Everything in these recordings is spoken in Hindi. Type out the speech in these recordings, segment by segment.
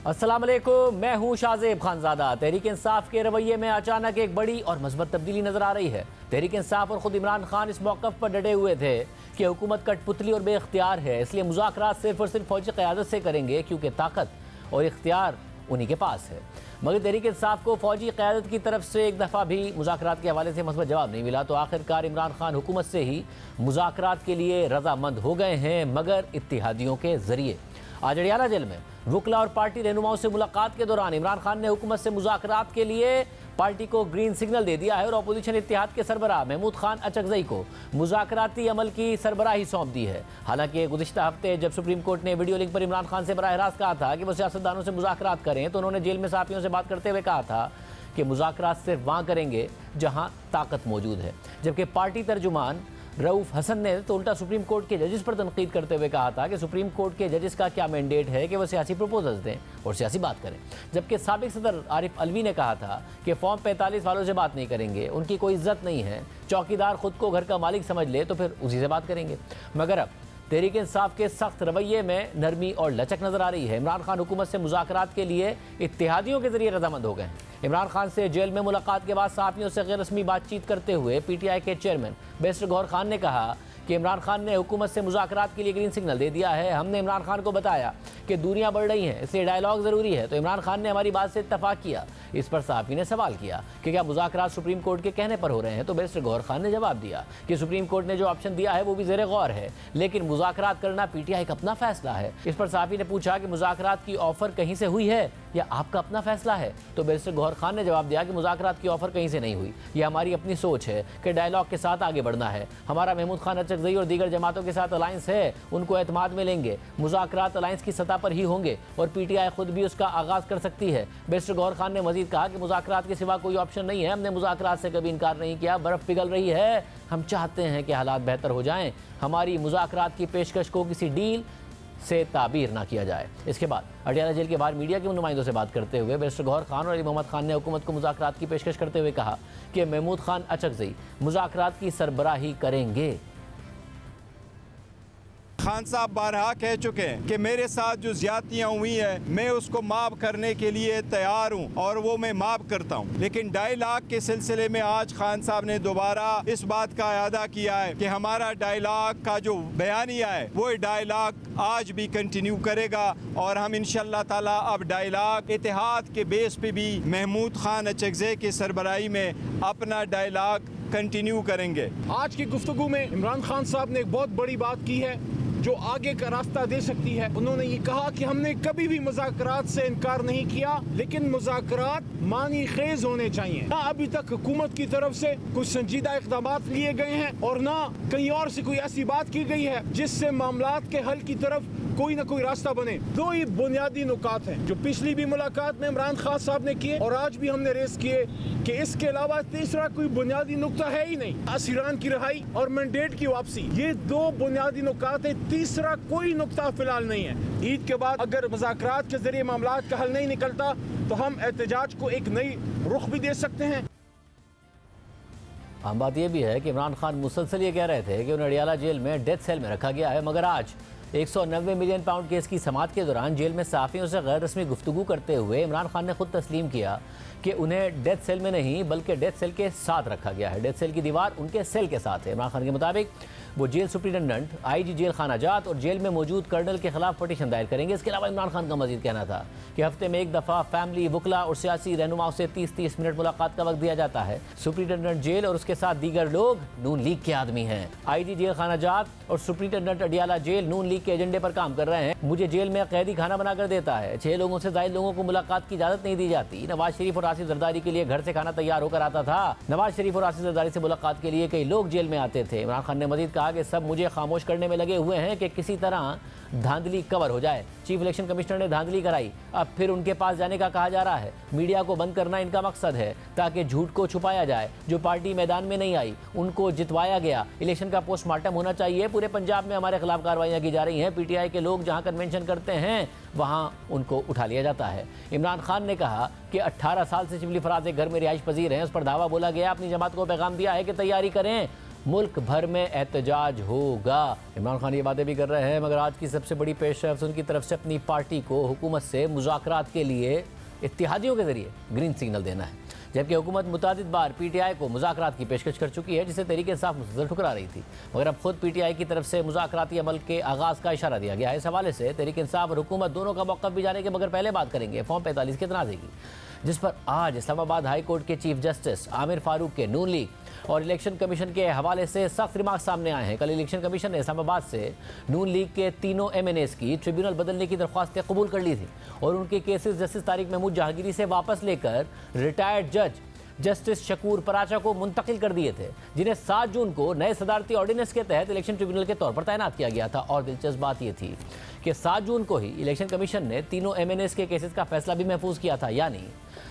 अस्सलाम वालेकुम, मैं हूं शाहजेब खानजादा। तहरीक इंसाफ के रवैये में अचानक एक बड़ी और मस्बत तब्दीली नजर आ रही है। तहरीक इंसाफ और खुद इमरान खान इस मौक़िफ़ पर डटे हुए थे कि हुकूमत कठपुतली और बेख्तियार है, इसलिए मुज़ाकरात सिर्फ और सिर्फ फौजी क़यादत से करेंगे क्योंकि ताकत और इख्तियार उन्हीं के पास है। मगर तहरीक इंसाफ को फौजी क़यादत की तरफ से एक दफ़ा भी मुज़ाकरात के हवाले से मस्बत जवाब नहीं मिला, तो आखिरकार इमरान खान हुकूमत से ही मुज़ाकरात के लिए रज़ामंद हो गए हैं, मगर इत्तिहादियों के ज़रिए। आज अडियाला जेल में वकला और पार्टी रहनुमाओं से मुलाकात के दौरान इमरान खान ने हुकूमत से मुज़ाकरात के लिए पार्टी को ग्रीन सिग्नल दे दिया है और अपोजिशन इत्तेहाद के सरबराह महमूद खान अचकज़ई को मुज़ाकराती अमल की सरबराही सौंप दी है। हालांकि गुज़िश्ता हफ्ते जब सुप्रीम कोर्ट ने वीडियो लिंक पर इमरान खान से बराह रास्त कहा था कि वो सियासतदानों से मुज़ाकरात करें, तो उन्होंने जेल में सहाफ़ियों से बात करते हुए कहा था कि मुज़ाकरात सिर्फ वहाँ करेंगे जहाँ ताकत मौजूद है। जबकि पार्टी तर्जुमान रऊफ़ हसन ने तो उल्टा सुप्रीम कोर्ट के जजेस पर तनकीद करते हुए कहा था कि सुप्रीम कोर्ट के जजेस का क्या मैंडेट है कि वो सियासी प्रपोजल्स दें और सियासी बात करें। जबकि साबिक सदर आरिफ अलवी ने कहा था कि फॉर्म 45 वालों से बात नहीं करेंगे, उनकी कोई इज्जत नहीं है, चौकीदार खुद को घर का मालिक समझ ले तो फिर उसी से बात करेंगे। मगर अब तहरीक इंसाफ के सख्त रवैये में नरमी और लचक नजर आ रही है। इमरान खान हुकूमत से मुज़ाकरात के लिए इत्तेहादियों के जरिए रजामंद हो गए हैं। इमरान खान से जेल में मुलाकात के बाद सहाफ़ियों से गैर रस्मी बातचीत करते हुए PTI के चेयरमैन बैरिस्टर गौहर खान ने कहा कि इमरान खान ने हुकूमत से मुज़ाकरात के लिए ग्रीन सिग्नल दे दिया है। हमने इमरान खान को बताया कि दूरियां बढ़ रही हैं, इसलिए डायलॉग ज़रूरी है, तो इमरान खान ने हमारी बात से इत्तफाक किया। इस पर सहाफ़ी ने सवाल किया कि क्या मुज़ाकरात सुप्रीम कोर्ट के कहने पर हो रहे हैं, तो बैरिस्टर गौहर खान ने जवाब दिया कि सुप्रीम कोर्ट ने जो ऑप्शन दिया है वो भी ज़ेरे गौर है, लेकिन मुज़ाकरात करना PTI का अपना फैसला है। इस पर सहाफ़ी ने पूछा कि मुज़ाकरात की ऑफ़र कहीं से हुई है या आपका अपना फैसला है, तो बैरिस्टर गौहर खान ने जवाब दिया कि मुज़ाकरात की ऑफ़र कहीं से नहीं हुई, यह हमारी अपनी सोच है कि डायलॉग के साथ आगे बढ़ना है। हमारा महमूद खान अचकज़ई और दीगर जमातों के साथ अलायंस है, उनको एतमाद में लेंगे। मुज़ाकरात अलायंस की सतह पर ही होंगे और PTI खुद भी उसका आगाज़ कर सकती है। बैरिस्टर गौहर खान ने मजीद कहा कि मुज़ाकरात के सिवा कोई ऑप्शन नहीं है, हमने मुज़ाकरात से कभी इनकार नहीं किया। बर्फ़ पिघल रही है, हम चाहते हैं कि हालात बेहतर हो जाएं। हमारी मुज़ाकरात की पेशकश को किसी डील से ताबीर ना किया जाए। इसके बाद अडियाला जेल के बाहर मीडिया के नुमाइंदों से बात करते हुए बैरिस्टर गौहर खान और अली मोहम्मद खान ने हुकूमत को मुज़ाकरात की पेशकश करते हुए कहा कि महमूद खान अचकज़ई मुज़ाकरात की सरबराही करेंगे। खान साहब बारहा कह चुके हैं कि मेरे साथ जो ज्यादतियाँ हुई हैं मैं उसको माफ़ करने के लिए तैयार हूँ और वो मैं माफ़ करता हूँ। लेकिन डायलॉग के सिलसिले में आज खान साहब ने दोबारा इस बात का अदा किया है कि हमारा डायलॉग का जो बयानिया है वो डायलॉग आज भी कंटिन्यू करेगा और हम इंशाअल्लाह ताला अब डायलॉग इत्तेहाद के बेस पे भी महमूद खान अचकज़ई के सरबराही में अपना डायलॉग कंटिन्यू करेंगे। आज की गुफ्तगू में इमरान खान साहब ने एक बहुत बड़ी बात की है जो आगे का रास्ता दे सकती है। उन्होंने ये कहा कि हमने कभी भी मुज़ाकरात से इनकार नहीं किया, लेकिन मुज़ाकरात मानी खेज होने चाहिए। ना अभी तक हुकूमत की तरफ से कुछ संजीदा इक़दाम लिए गए हैं और ना कहीं और से कोई ऐसी बात की गई है जिससे मामलात के हल की तरफ कोई ना कोई रास्ता बने। दो ही बुनियादी नुकात हैं जो पिछली भी मुलाकात में इमरान खान साहब ने किए और आज भी हमने रेस किए कि इसके अलावा तीसरा कोई बुनियादी नुकता है ही नहीं। असीरान की रिहाई और मैंडेट की वापसी, ये दो बुनियादी नुकात हैं, तीसरा कोई नुकता फिलहाल नहीं है। ईद के बाद अगर मुज़ाकरात के जरिए मामलात का हल नहीं निकलता तो हम एहतजाज को एक नई रुख भी दे सकते हैं। आम बात यह भी है कि इमरान खान मुसलसल ये कह रहे थे कि उन्हें अडियाला जेल में डेथ सेल में रखा गया है, मगर आज 190 मिलियन पाउंड केस की समाअत के दौरान जेल में सहाफ़ियों से गैर रस्मी गुफ्तगू करते हुए इमरान खान ने खुद तस्लीम किया कि उन्हें डेथ सेल में नहीं बल्कि डेथ सेल के साथ रखा गया है। डेथ सेल की दीवार उनके सेल के साथ है। इमरान खान के मुताबिक वो जेल सुप्रिटेंडेंट, IG जेल खाना जात और जेल में मौजूद कर्नल के खिलाफ पटिशन दायर करेंगे। इसके अलावा इमरान खान का मजीद कहना था कि हफ्ते में एक दफ़ा फैमिली, वकला और सियासी रहनुमाओं से 30-30 मिनट मुलाकात का वक्त दिया जाता है। सुप्रिटेंडेंट जेल और उसके साथ दीगर लोग नून लीग के आदमी हैं। IG जेल खाना जात और सुप्रिटेंडेंट अडियाला जेल नून लीग के एजेंडे पर काम कर रहे हैं। मुझे जेल में कैदी खाना बनाकर देता है। 6 लोगों से ज़ायद लोगों को मुलाकात की इजाज़त नहीं दी जाती। नवाज शरीफ और आसिफ जरदारी के लिए घर से खाना तैयार होकर आता था। नवाज शरीफ और आसिफ जरदारी से मुलाकात के लिए कई लोग जेल में आते थे। इमरान खान ने मजीद कहा कि सब मुझे खामोश करने में लगे हुए हैं कि किसी तरह धांधली कवर हो जाए। चीफ इलेक्शन कमिश्नर ने धांधली कराई, अब फिर उनके पास जाने का कहा जा रहा है। मीडिया को बंद करना इनका मकसद है ताकि झूठ को छुपाया जाए। जो पार्टी मैदान में नहीं आई उनको जितवाया गया। इलेक्शन का पोस्टमार्टम होना चाहिए। पूरे पंजाब में हमारे खिलाफ कार्रवाइयाँ की जा रही हैं। PTI के लोग जहाँ कन्वेंशन करते हैं वहाँ उनको उठा लिया जाता है। इमरान खान ने कहा कि 18 साल से शिबली फराज एक घर में रिहाइश पजीर हैं। उस पर दावा बोला गया, अपनी जमात को पैगाम दिया है कि तैयारी करें मुल्क भर में एहतजाज होगा। इमरान खान ये बातें भी कर रहे हैं, मगर आज की सबसे बड़ी पेशरफ्त उनकी तरफ से अपनी पार्टी को हुकूमत से मुज़ाकरात के लिए इत्तेहादियों के जरिए ग्रीन सिग्नल देना है, जबकि हुकूमत मुतादिद बार पीटीआई को मुज़ाकरात की पेशकश कर चुकी है, जिसे तहरीक इंसाफ मुसलसल ठुकरा रही थी, मगर अब खुद पीटीआई की तरफ से मुज़ाकराती अमल के आगाज़ का इशारा दिया गया है। इस हवाले से तहरीक इंसाफ और हुकूमत दोनों का मौक़िफ़ भी जाने के मगर पहले बात करेंगे फॉर्म 45 के तनाज़े की, जिस पर आज इस्लामाबाद हाई कोर्ट के चीफ जस्टिस आमिर फारूक के नून लीग और इलेक्शन कमीशन के हवाले से सख्त रिमार्क सामने आए हैं। कल इलेक्शन कमीशन ने इस्लामाबाद से नून लीग के तीनों MNAs की ट्रिब्यूनल बदलने की दरख्वास्तें कबूल कर ली थी और उनके केसेस जस्टिस तारिक महमूद जहांगीरी से वापस लेकर रिटायर्ड जज जस्टिस शकूर पराचा को मुंतकिल कर दिए थे, जिन्हें 7 जून को नए सदारती ऑर्डिनेंस के तहत इलेक्शन ट्रिब्यूनल के तौर पर तैनात किया गया था। और दिलचस्प बात यह थी कि 7 जून को ही इलेक्शन कमीशन ने तीनों MNAs के केसेस का फैसला भी महफूज किया था, यानी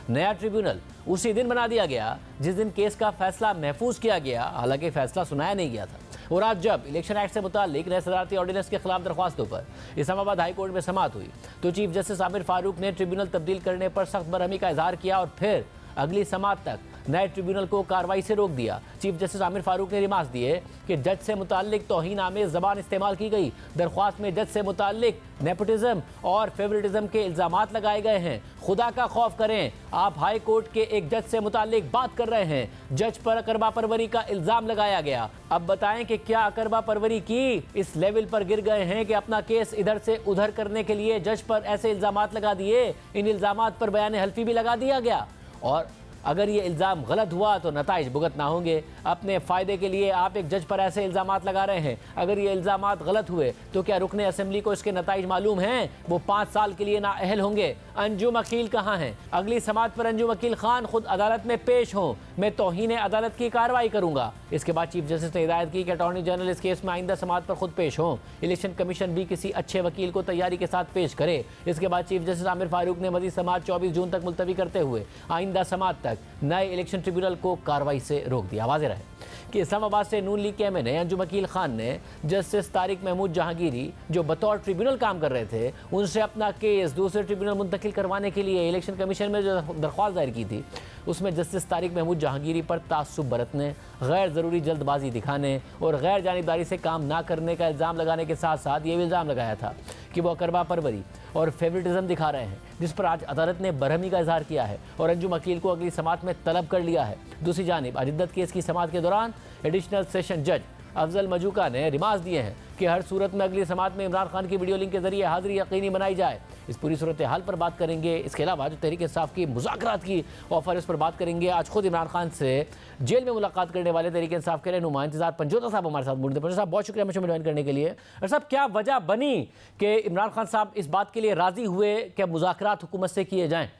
नया ट्रिब्यूनल उसी दिन बना दिया गया जिस दिन केस का फैसला महफूज किया गया, हालांकि फैसला सुनाया नहीं गया था। और आज जब इलेक्शन एक्ट से मुताल्लिक नए सदारती ऑर्डिनेंस के खिलाफ दरख्वास्तों पर इस्लामाबाद हाई कोर्ट में समाअत हुई, तो चीफ जस्टिस आमिर फारूक ने ट्रिब्यूनल तब्दील करने पर सख्त बरहमी का इजहार किया और फिर अगली समाअत तक नए ट्रिब्यूनल को कार्रवाई से रोक दिया। चीफ जस्टिस आमिर फारूक ने रिमार्क दिए कि जज से मुताल्लिक तौहीन आमेज ज़बान इस्तेमाल की गई, दरख्वास्त में जज से मुताल्लिक नेपोटिज्म और फेवरेटिज्म के इल्ज़ामात लगाए गए हैं। खुदा का खौफ करें, आप हाई कोर्ट के एक जज से मुताल्लिक बात कर रहे हैं, जज पर अकरबा परवरी का इल्ज़ाम लगाया गया। अब बताएं कि क्या अकरबा परवरी की इस लेवल पर गिर गए हैं कि अपना केस इधर से उधर करने के लिए जज पर ऐसे इल्ज़ामात लगा दिए, इन इल्ज़ामात पर बयान हल्फी भी लगा दिया गया। और अगर ये इल्ज़ाम गलत हुआ तो नताइज भुगतना होंगे। अपने फ़ायदे के लिए आप एक जज पर ऐसे इल्ज़ामात लगा रहे हैं, अगर ये इल्ज़ामात गलत हुए तो क्या रुकने असेंबली को इसके नताइज मालूम हैं? वो 5 साल के लिए नाअहल होंगे। अंजुम अकील कहाँ हैं? अगली समाअत पर अंजुम अकील खान खुद अदालत में पेश हों, मैं तौहीन अदालत की कार्रवाई करूँगा। इसके बाद चीफ जस्टिस ने हिदायत की कि अटॉर्नी जनरल इस केस में आइंदा समाअत पर खुद पेश हों। इलेक्शन कमीशन भी किसी अच्छे वकील को तैयारी के साथ पेश करे। इसके बाद चीफ जस्टिस आमिर फारूक ने मज़ीद समाअत 24 जून तक मुलतवी करते हुए आइंदा समाअत तक नए इलेक्शन ट्रिब्यूनल को कार्रवाई से रोक दिया। वाज़ेह रहे कि इस्लामाबाद से नून लीग के MNA अंजुम अकील खान ने जस्टिस तारिक महमूद जहांगीरी, जो बतौर ट्रिब्यूनल काम कर रहे थे, उनसे अपना केस दूसरे ट्रिब्यूनल मुंतकिल करवाने के लिए इलेक्शन कमीशन में जो दरख्वास्त दायर की थी, उसमें जस्टिस तारिक महमूद जहांगीरी पर तासुब बरतने, गैर ज़रूरी जल्दबाजी दिखाने और गैर जानिबदारी से काम ना करने का इल्ज़ाम लगाने के साथ साथ ये भी इल्ज़ाम लगाया था कि वो अकरबा परवरी और फेवरेटिज्म दिखा रहे हैं, जिस पर आज अदालत ने बरहमी का इजहार किया है और अंजुम अकील को अगली समाअत में तलब कर लिया है। दूसरी जानिब अजिद्दत केस की समाअत के दौरान एडिशनल सेशन जज अफजल मजूका ने रिमार्क दिए हैं कि हर सूरत में अगली समाअत में इमरान खान की वीडियो लिंक के जरिए हाजिरी यकीनी बनाई जाए। इस पूरी सूरत हाल पर बात करेंगे। इसके अलावा जो तहरीक इंसाफ की मुज़ाकरात की ऑफर, इस पर बात करेंगे। आज खुद इमरान खान से जेल में मुलाकात करने वाले तहरीक इंसाफ के रहनुमा इंतजार पंजोता साहब हमारे साथ मौजूद हैं। पंजोता साहब, बहुत शुक्रिया मुझे ज्वाइन करने के लिए। और साहब, क्या वजह बनी कि इमरान खान साहब इस बात के लिए राजी हुए कि मुज़ाकरात हुकूमत से किए जाएँ?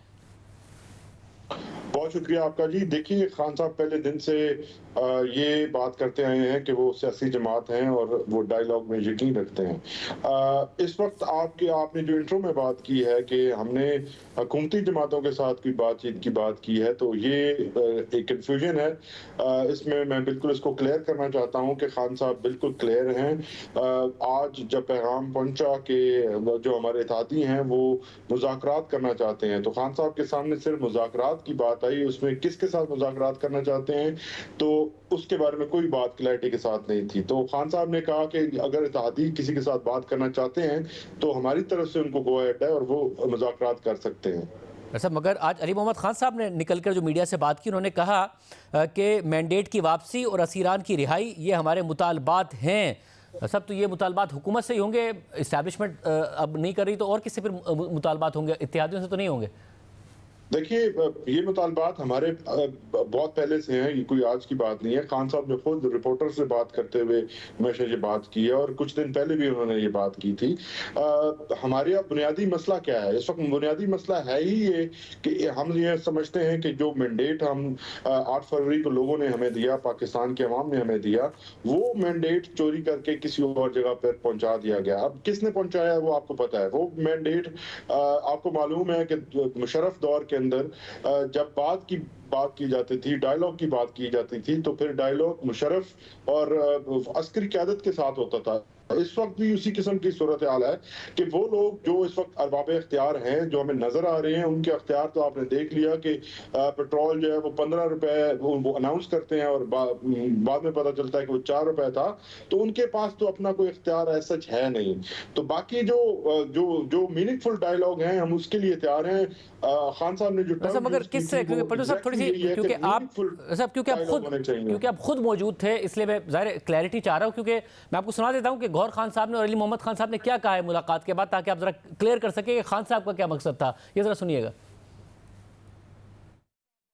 बहुत शुक्रिया आपका जी। देखिए, खान साहब पहले दिन से ये बात करते आए हैं कि वो सियासी जमात हैं और वो डायलॉग में यकीन रखते हैं। इस वक्त आपने जो इंट्रो में बात की है कि हमने हुकूमती जमातों के साथ कोई बातचीत की बात की है, तो ये एक कन्फ्यूजन है। इसमें मैं बिल्कुल इसको क्लियर करना चाहता हूँ कि खान साहब बिल्कुल क्लियर हैं। आज जब पैगाम पहुंचा कि जो हमारे इत्तेहादी हैं वो मुज़ाकरात करना चाहते हैं, तो खान साहब के सामने सिर्फ मुज़ाकरात की बात आई, उसमें किसके साथ मुज़ाकरात करना चाहते हैं तो उसके बारे में कोई बात क्लैरिटी के साथ नहीं थी। तो खान साहब ने कहा कि अगर इत्तेहादी किसी के साथ बात करना चाहते हैं तो हमारी तरफ से उनको गो अहेड है और वो मुज़ाकरात कर सकते हैं। अच्छा, मगर आज अली मोहम्मद खान साहब ने निकलकर जो मीडिया से बात की, उन्होंने कहा कि मैंडेट की वापसी और असीरान की रिहाई ये हमारे मुतालबात हैं। सब तो ये मुतालबात हुकूमत से ही होंगे, इस्टेब्लिशमेंट अब नहीं कर रही तो और किससे फिर मुतालबात होंगे? इत्तेहादियों से तो नहीं होंगे? देखिए, ये मुतालबात हमारे बहुत पहले से हैं, ये कोई आज की बात नहीं है। खान साहब ने खुद रिपोर्टर से बात करते हुए हमेशा ये बात की है और कुछ दिन पहले भी उन्होंने ये बात की थी। हमारे बुनियादी मसला क्या है इस वक्त? बुनियादी मसला है ही ये कि हम ये समझते हैं कि जो मैंडेट हम 8 फरवरी को लोगों ने हमें दिया, पाकिस्तान के अवाम ने हमें दिया, वो मैंडेट चोरी करके किसी और जगह पर पहुंचा दिया गया। अब किसने पहुंचाया वो आपको पता है। वो मैंडेट आपको मालूम है कि मुशर्रफ दौर के अंदर जब बात की जाती थी, डायलॉग की बात की जाती थी, तो फिर डायलॉग मुशर्रफ और अस्करी क़यादत के साथ होता था। इस वक्त भी उसी किस्म की सूरत हाल है कि वो लोग जो इस वक्त अरबाब इख्तियार हैं, जो हमें नजर आ रहे हैं, उनके इख्तियार तो आपने देख लिया कि पेट्रोल जो है वो 15 रुपए वो अनाउंस करते हैं और बाद में पता चलता है कि वो 4 रुपए था। तो उनके पास तो अपना कोई इख्तियार ऐसा सच है नहीं। तो बाकी जो मीनिंगफुल डायलॉग हैं, हम उसके लिए तैयार हैं। खान साहब ने जो मगर किससे, क्योंकि पटो साहब थोड़ी सी, क्योंकि आप खुद मौजूद थे, इसलिए मैं ज़ाहिर क्लैरिटी चाह रहा हूँ, क्योंकि मैं आपको सुना देता हूँ कि गौहर खान साहब ने और अली मोहम्मद खान साहब ने क्या कहा है मुलाकात के बाद, ताकि आप जरा क्लियर कर सके कि खान साहब का क्या मकसद था। ये जरा सुनिएगा।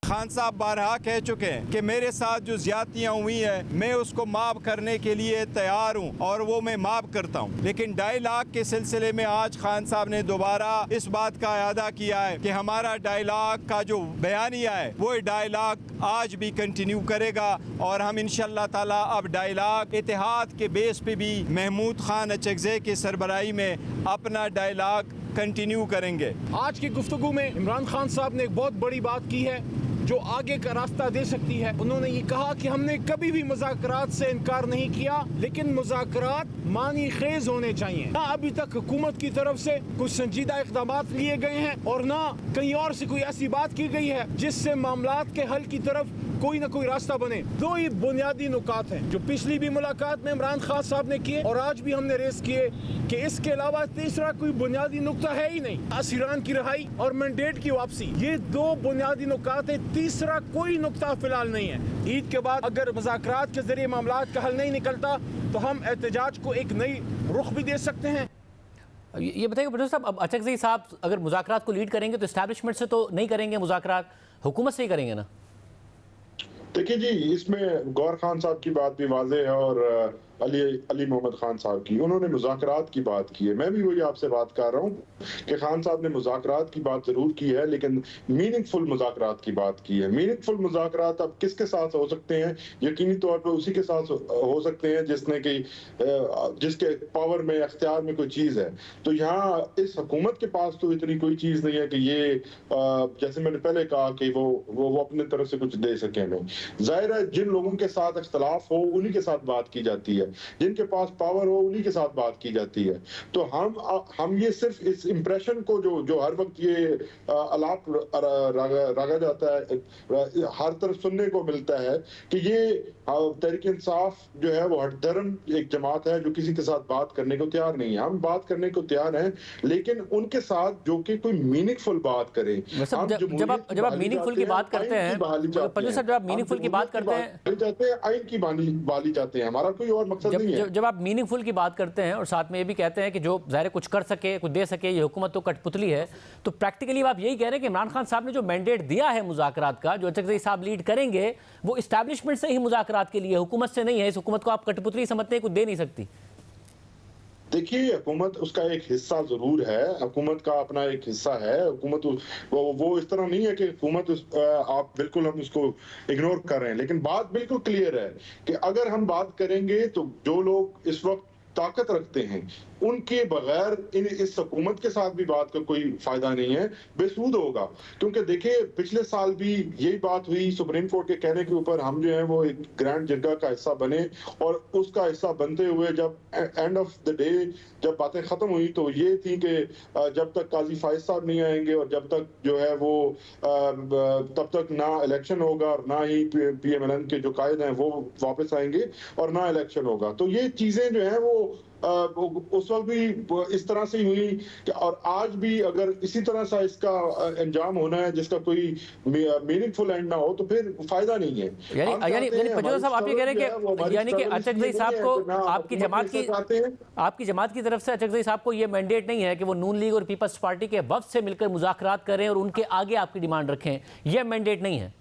खान साहब बारहा कह चुके हैं कि मेरे साथ जो ज्यादतियाँ हुई हैं मैं उसको माफ़ करने के लिए तैयार हूँ और वो मैं माफ़ करता हूँ। लेकिन डायलॉग के सिलसिले में आज खान साहब ने दोबारा इस बात का अदा किया है कि हमारा डायलॉग का जो बयानिया है वो डायलॉग आज भी कंटिन्यू करेगा और हम इंशाअल्लाह ताला अब डायलॉग इतिहाद के बेस पे भी महमूद खान अचकज़ई की सरबराही में अपना डायलॉग कंटिन्यू करेंगे। आज की गुफ्तगू में इमरान खान साहब ने एक बहुत बड़ी बात की है जो आगे का रास्ता दे सकती है। उन्होंने ये कहा कि हमने कभी भी मुज़ाकरात से इनकार नहीं किया, लेकिन मुज़ाकरात मानी खेज होने चाहिए। ना अभी तक हुकूमत की तरफ से कुछ संजीदा इक़दाम लिए गए हैं और ना कहीं और से कोई ऐसी बात की गई है जिससे मामलात के हल की तरफ कोई ना कोई रास्ता बने। दो ही बुनियादी नुकात हैं जो पिछली भी मुलाकात में इमरान खान साहब ने किए और आज भी हमने रेस किए कि इसके अलावा तीसरा कोई बुनियादी नुकता है ही नहीं। असीरान की रिहाई और मैंडेट की वापसी, ये दो बुनियादी नुकात है, तीसरा कोई नुकता फिलहाल नहीं है। ईद के बाद अगर मुज़ाकरात के जरिए मामलात का हल नहीं निकलता तो हम एहतजाज को एक नई रुख भी दे सकते हैं। ये बताइए पटो साहब, अब अचकज़ई साहब अगर मुज़ाकरात को लीड करेंगे तो इस्टेब्लिशमेंट से तो नहीं करेंगे मुज़ाकरात, हुकूमत से ही करेंगे ना? देखिए जी, इसमें गौहर खान साहब की बात भी वाज़ेह है और अली मोहम्मद खान साहब की, उन्होंने मुज़ाकरात की बात की है। मैं भी वही आपसे बात कर रहा हूँ कि खान साहब ने मुज़ाकरात की बात ज़रूर की है, लेकिन मीनिंगफुल मुज़ाकरात की बात की है। मीनिंगफुल मुज़ाकरात अब किसके साथ हो सकते हैं? यकीनी तौर पर उसी के साथ हो सकते हैं जिसके पावर में, अख्तियार में कोई चीज़ है। तो यहाँ इस हुकूमत के पास तो इतनी कोई चीज़ नहीं है कि ये जैसे मैंने पहले कहा कि वो अपने तरफ से कुछ दे सके हमें। जाहिर है जिन लोगों के साथ इख्तलाफ हो उन्हीं के साथ बात की जाती है, जिनके पास पावर हो उन्हीं के साथ बात की जाती है। तो हम ये सिर्फ इस इंप्रेशन को जो हर वक्त ये अलाप रगा जाता है, हर तरफ सुनने को मिलता है कि ये तहरीक इंसाफ जो है वो हठधर्म एक जमात है जो किसी के साथ बात करने को तैयार नहीं है। हम बात करने को तैयार हैं, लेकिन उनके साथ जो कि कोई मीनिंगफुल बात करे। जब आप मीनिंगफुल की बात करते हैं, जब आप मीनिंगफुल की बात करते हैं, आइन की बहाली चाहते हैं, हमारा कोई और मकसद नहीं है। जब आप मीनिंगफुल की बात करते हैं और साथ में ये भी कहते हैं कि जो ज़ाहिर कुछ कर सके, कुछ दे सके, ये हुकूमत तो कठपुतली है, तो प्रैक्टिकली आप यही कह रहे हैं कि इमरान खान साहब ने जो मैंडेट दिया है मुज़ाकरात का, जो अचकज़ई साहब लीड करेंगे, वो इस्टेब्लिशमेंट से ही मुज़ाकरात के लिए, हुकूमत से नहीं है। इस हुकूमत को आप कठपुतली समझते हैं, कुछ दे नहीं सकती? देखिए, हुकूमत उसका एक हिस्सा जरूर है, हुकूमत का अपना एक हिस्सा है। हुकूमत वो इस तरह नहीं है कि हुकूमत आप बिल्कुल हम उसको इग्नोर कर रहे हैं, लेकिन बात बिल्कुल क्लियर है कि अगर हम बात करेंगे तो जो लोग इस वक्त ताकत रखते हैं उनके बगैर इस हुकूमत के साथ भी बात का कोई फायदा नहीं है, बेसूद होगा। क्योंकि देखिए पिछले साल भी यही बात हुई, सुप्रीम कोर्ट के कहने के ऊपर हम जो है वो एक ग्रैंड जिरगा का हिस्सा बने और उसका हिस्सा बनते हुए जब एंड ऑफ द डे जब बातें खत्म हुई तो ये थी कि जब तक काजी फाइज साहब नहीं आएंगे और जब तक जो है वो तब तक ना इलेक्शन होगा और ना ही PMLN के जो कायद हैं वो वापस आएंगे और ना इलेक्शन होगा। तो ये चीजें जो है वो उस वक्त भी इस तरह से हुई कि और आज भी अगर इसी तरह से इसका अंजाम होना है जिसका कोई मीनिंगफुल एंड ना हो तो फिर फायदा नहीं है। यानी पटो साहब आप ये कह रहे हैं कि यानी कि अचकज़ई साहब को आपकी जमात की तरफ से अचकज़ई साहब को ये मैंडेट नहीं है कि वो नून लीग और पीपल्स पार्टी के वफ्द से मिलकर मुज़ाकरात करें और उनके आगे आपकी डिमांड रखें, ये मैंडेट नहीं है?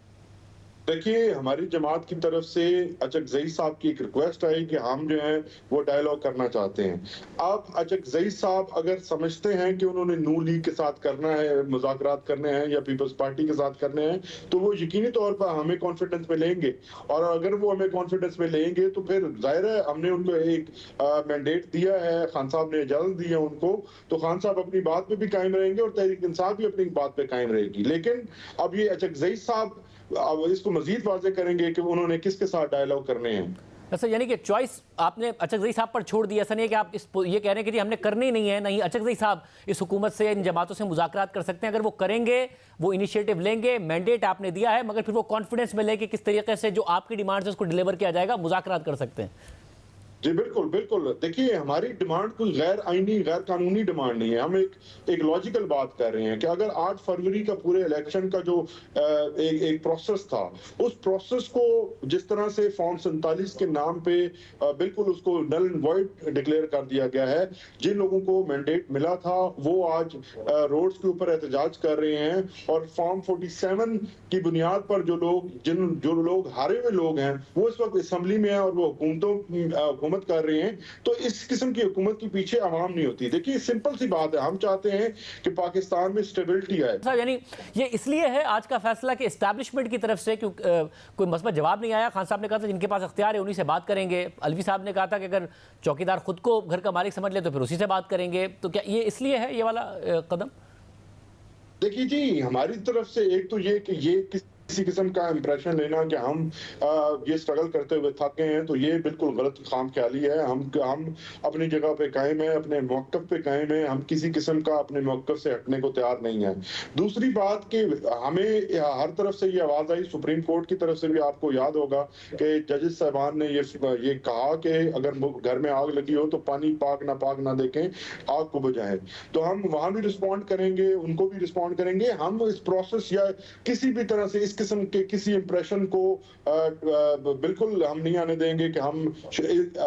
देखिए, हमारी जमात की तरफ से अचकज़ई साहब की एक रिक्वेस्ट आई कि हम जो है वो डायलॉग करना चाहते हैं। अब अचकज़ई साहब अगर समझते हैं कि उन्होंने नून लीग के साथ करना है, मुज़ाकरात करने हैं या पीपल्स पार्टी के साथ करने हैं, तो वो यकीनी तौर पर हमें कॉन्फिडेंस में लेंगे और अगर वो हमें कॉन्फिडेंस में लेंगे तो फिर जाहिर है हमने उनको एक मैंडेट दिया है, खान साहब ने इजाज़त दी है उनको, तो खान साहब अपनी बात पे भी कायम रहेंगे और तहरीक इंसाफ भी अपनी बात पे कायम रहेगी। लेकिन अब ये अचकज़ई साहब अब इसको मजीद वाज़ेह करेंगे कि उन्होंने किसके साथ डायलॉग करने हैं। अच्छा, यानी कि चॉइस आपने अचकज़ई साहब पर छोड़ दी। ऐसा नहीं है कि आप ये कह रहे हैं कि जी हमने करनी नहीं है, नहीं, अचकज़ई साहब इस हुकूमत से, इन जमातों से मुज़ाकरात कर सकते हैं। अगर वो करेंगे, वो इनिशिएटिव लेंगे, मैंडेट आपने दिया है, मगर फिर वो कॉन्फिडेंस में लेके किस तरीके से जो आपकी डिमांड है उसको डिलीवर किया जाएगा, मुज़ाकरात कर सकते हैं। जी बिल्कुल बिल्कुल। देखिए, हमारी डिमांड कोई गैर आईनी गैर कानूनी डिमांड नहीं है। हम एक लॉजिकल बात कर रहे हैं कि अगर 8 फरवरी का पूरे इलेक्शन का जो एक प्रोसेस था, उस प्रोसेस को जिस तरह से फॉर्म 47 के नाम पे बिल्कुल उसको नल एंड वॉइड डिक्लेयर कर दिया गया है। जिन लोगों को मैंडेट मिला था वो आज रोड्स के ऊपर एहतजाज कर रहे हैं, और फॉर्म 47 की बुनियाद पर जो लोग हारे हुए लोग हैं वो इस वक्त असेंबली में है और वो हुकूमत कर रहे हैं। तो इस किस्म की हुकूमत के पीछे आवाम नहीं होती। देखिए, सिंपल सी बात है, हम चाहते हैं कि पाकिस्तान में स्टेबिलिटी आए। यानी ये इसलिए है आज का फैसला कि एस्टैब्लिशमेंट की तरफ से कोई मसबत जवाब नहीं आया। खान साहब ने कहा था जिनके पास इख्तियार है उन्हीं से बात करेंगे। अलवी साहब ने कहा था कि अगर चौकीदार खुद को घर का मालिक समझ ले तो फिर उसी से बात करेंगे। तो क्या ये इसलिए है ये वाला कदम? देखिए जी, हमारी तरफ से एक तो ये कि ये किसी किस्म का इंप्रेशन लेना कि हम ये स्ट्रगल करते हुए थक गए हैं, तो ये बिल्कुल गलत खामख्याली है। हम अपनी जगह पे कायम है, अपने मौक़िफ़ पे कायम है। हम किसी किस्म का अपने मौक़िफ़ से हटने को तैयार नहीं है। दूसरी बात कि हमें हर तरफ से ये आवाज़ आई, सुप्रीम कोर्ट की तरफ से भी आपको याद होगा कि जजेस साहबान ने ये कहा कि अगर घर में आग लगी हो तो पानी पाक ना देखें, आग को बुझाएं। तो हम वहाँ भी रिस्पॉन्ड करेंगे, उनको भी रिस्पॉन्ड करेंगे। हम इस प्रोसेस या किसी भी तरह से इस किस्म के किसी इंप्रेशन को बिल्कुल हम नहीं आने देंगे कि हम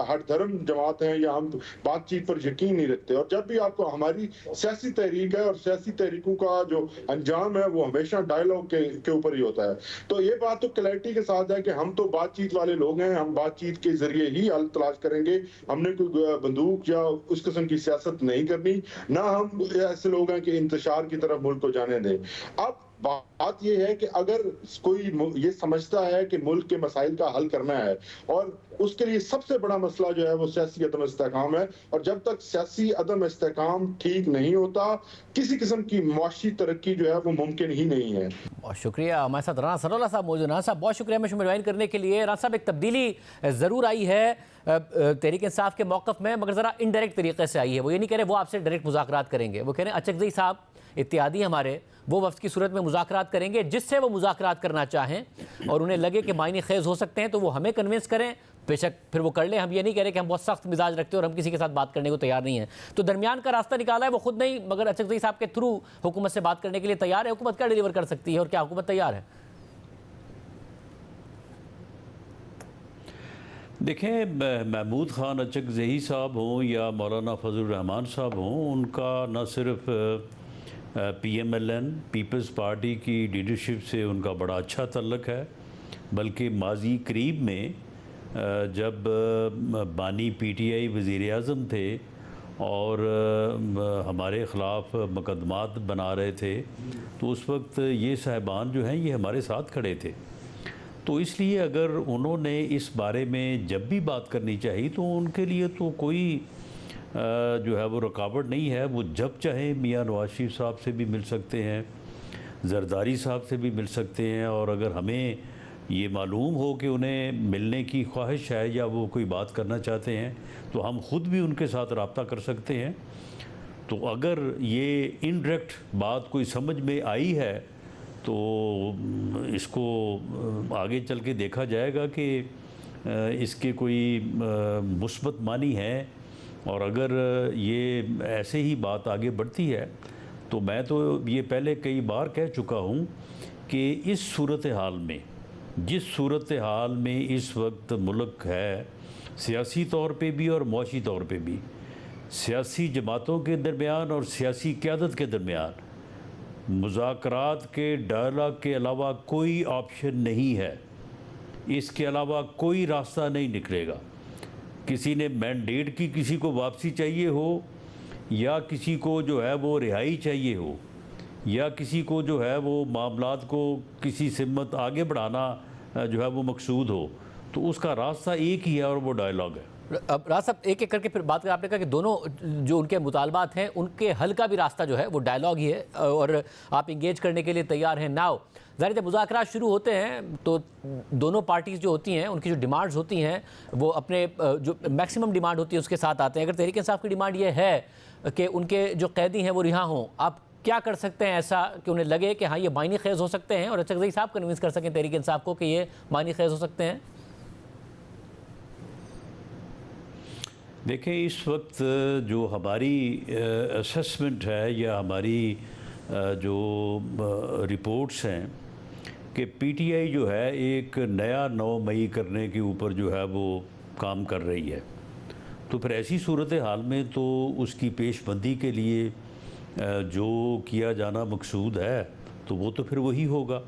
हर धर्म जमात हैं या हम बातचीत पर यकीन नहीं रखते। और जब भी आपको हमारी सियासी तहरीक है और सियासी तहरीकों का जो अंजाम है वो हमेशा डायलॉग के ऊपर ही होता है। तो ये बात तो क्लैरिटी के साथ है कि हम तो बातचीत वाले लोग हैं, हम बातचीत के जरिए ही हल तलाश करेंगे। हमने कोई बंदूक या उस किस्म की सियासत नहीं करनी, ना हम ऐसे लोग हैं कि इंतशार की तरफ मुल्क को जाने दें। अब बात यह है कि अगर कोई ये समझता है कि मुल्क के मसाइल का हल करना है और उसके लिए सबसे बड़ा मसला जो है वो सियासी अदम इस्तेहकाम है, और जब तक सियासी अदम इस्तेहकाम ठीक नहीं होता किसी किस्म की मुआशी तरक्की जो है वो मुमकिन ही नहीं है। बहुत शुक्रिया। हमारे साथ राना सरोला साहब मौजूद। राना साहब बहुत शुक्रिया हमें ज्वाइन करने के लिए। राना साहब, एक तब्दीली ज़रूर आई है तहरीक इंसाफ के मौक़िफ़ में, मगर ज़रा इनडायरेक्ट तरीके से आई है। वो ये नहीं कह रहे वो आपसे डायरेक्ट मुज़ाकरात करेंगे, वो कह रहे हैं अचकज़ई साहब इत्यादि हमारे वो वफ्द की सूरत में मुज़ाकरात करेंगे जिससे वो मुज़ाकरात करना चाहें और उन्हें लगे कि मायने खेज़ हो सकते हैं तो वो हमें कन्विंस करें, बेशक फिर वो कर लें। हम ये नहीं कह रहे कि हम बहुत सख्त मिजाज रखते हैं और हम किसी के साथ बात करने को तैयार नहीं हैं। तो दरमियान का रास्ता निकाला है वो खुद नहीं, मगर अचकज़ई साहब के थ्रू हुकूमत से बात करने के लिए तैयार है। हुकूमत क्या डिलीवर कर सकती है और क्या हुकूमत तैयार है? देखें, महमूद ख़ान अचकज़ई साहब हों या मौलाना फजल रहमान साहब हों, उनका न सिर्फ PMLN पीपल्स पार्टी की लीडरशिप से उनका बड़ा अच्छा तल्लुक़ है, बल्कि माजी करीब में जब बानी PTI वज़ीर आज़म थे और हमारे ख़िलाफ़ मुकदमात बना रहे थे, तो उस वक्त ये साहिबान जो हैं ये हमारे साथ खड़े थे। तो इसलिए अगर उन्होंने इस बारे में जब भी बात करनी चाहिए तो उनके लिए तो कोई जो है वो रुकावट नहीं है। वो जब चाहें मियाँ नवाज शरीफ साहब से भी मिल सकते हैं, जरदारी साहब से भी मिल सकते हैं, और अगर हमें ये मालूम हो कि उन्हें मिलने की ख्वाहिश है या वो कोई बात करना चाहते हैं तो हम ख़ुद भी उनके साथ रब्ता कर सकते हैं। तो अगर ये इनडायरेक्ट बात कोई समझ में आई है तो इसको आगे चल के देखा जाएगा कि इसके कोई मुस्बत मानी है, और अगर ये ऐसे ही बात आगे बढ़ती है तो मैं तो ये पहले कई बार कह चुका हूँ कि इस सूरत हाल में, जिस सूरत हाल में इस वक्त मुल्क है, सियासी तौर पे भी और मुआशी तौर पे भी, सियासी जमातों के दरमियान और सियासी क़यादत के दरमियान मुज़ाकरात के डायलॉग के अलावा कोई ऑप्शन नहीं है। इसके अलावा कोई रास्ता नहीं निकलेगा। किसी ने मैंडेट की किसी को वापसी चाहिए हो, या किसी को जो है वो रिहाई चाहिए हो, या किसी को जो है वो मामलात को किसी सिमत आगे बढ़ाना जो है वो मकसूद हो, तो उसका रास्ता एक ही है और वो डायलॉग है। अब राज साहब एक एक करके फिर बात करें। आपने कहा कि दोनों जो उनके मुतालबात हैं उनके हल का भी रास्ता जो है वो डायलॉग ही है और आप इंगेज करने के लिए तैयार हैं। नाउ ज़ाहिर जब मुज़ाकरात शुरू होते हैं तो दोनों पार्टीज़ जो होती हैं उनकी जो डिमांड्स होती हैं वो अपने जो मैक्सिमम डिमांड होती है उसके साथ आते हैं। अगर तहरीक इंसाफ की डिमांड ये है कि उनके जो कैदी हैं वो रिहा हों, आप क्या कर सकते हैं ऐसा कि उन्हें लगे कि हाँ ये मायने खेज हो सकते हैं और अचकज़ई साहब कन्विंस कर सकें तहरीक इंसाफ को कि ये मायने खेज हो सकते हैं? देखें, इस वक्त जो हमारी असेसमेंट है या हमारी जो रिपोर्ट्स हैं कि पीटीआई जो है एक नया 9 मई करने के ऊपर जो है वो काम कर रही है, तो फिर ऐसी सूरत हाल में तो उसकी पेशबंदी के लिए जो किया जाना मकसूद है तो वो तो फिर वही होगा।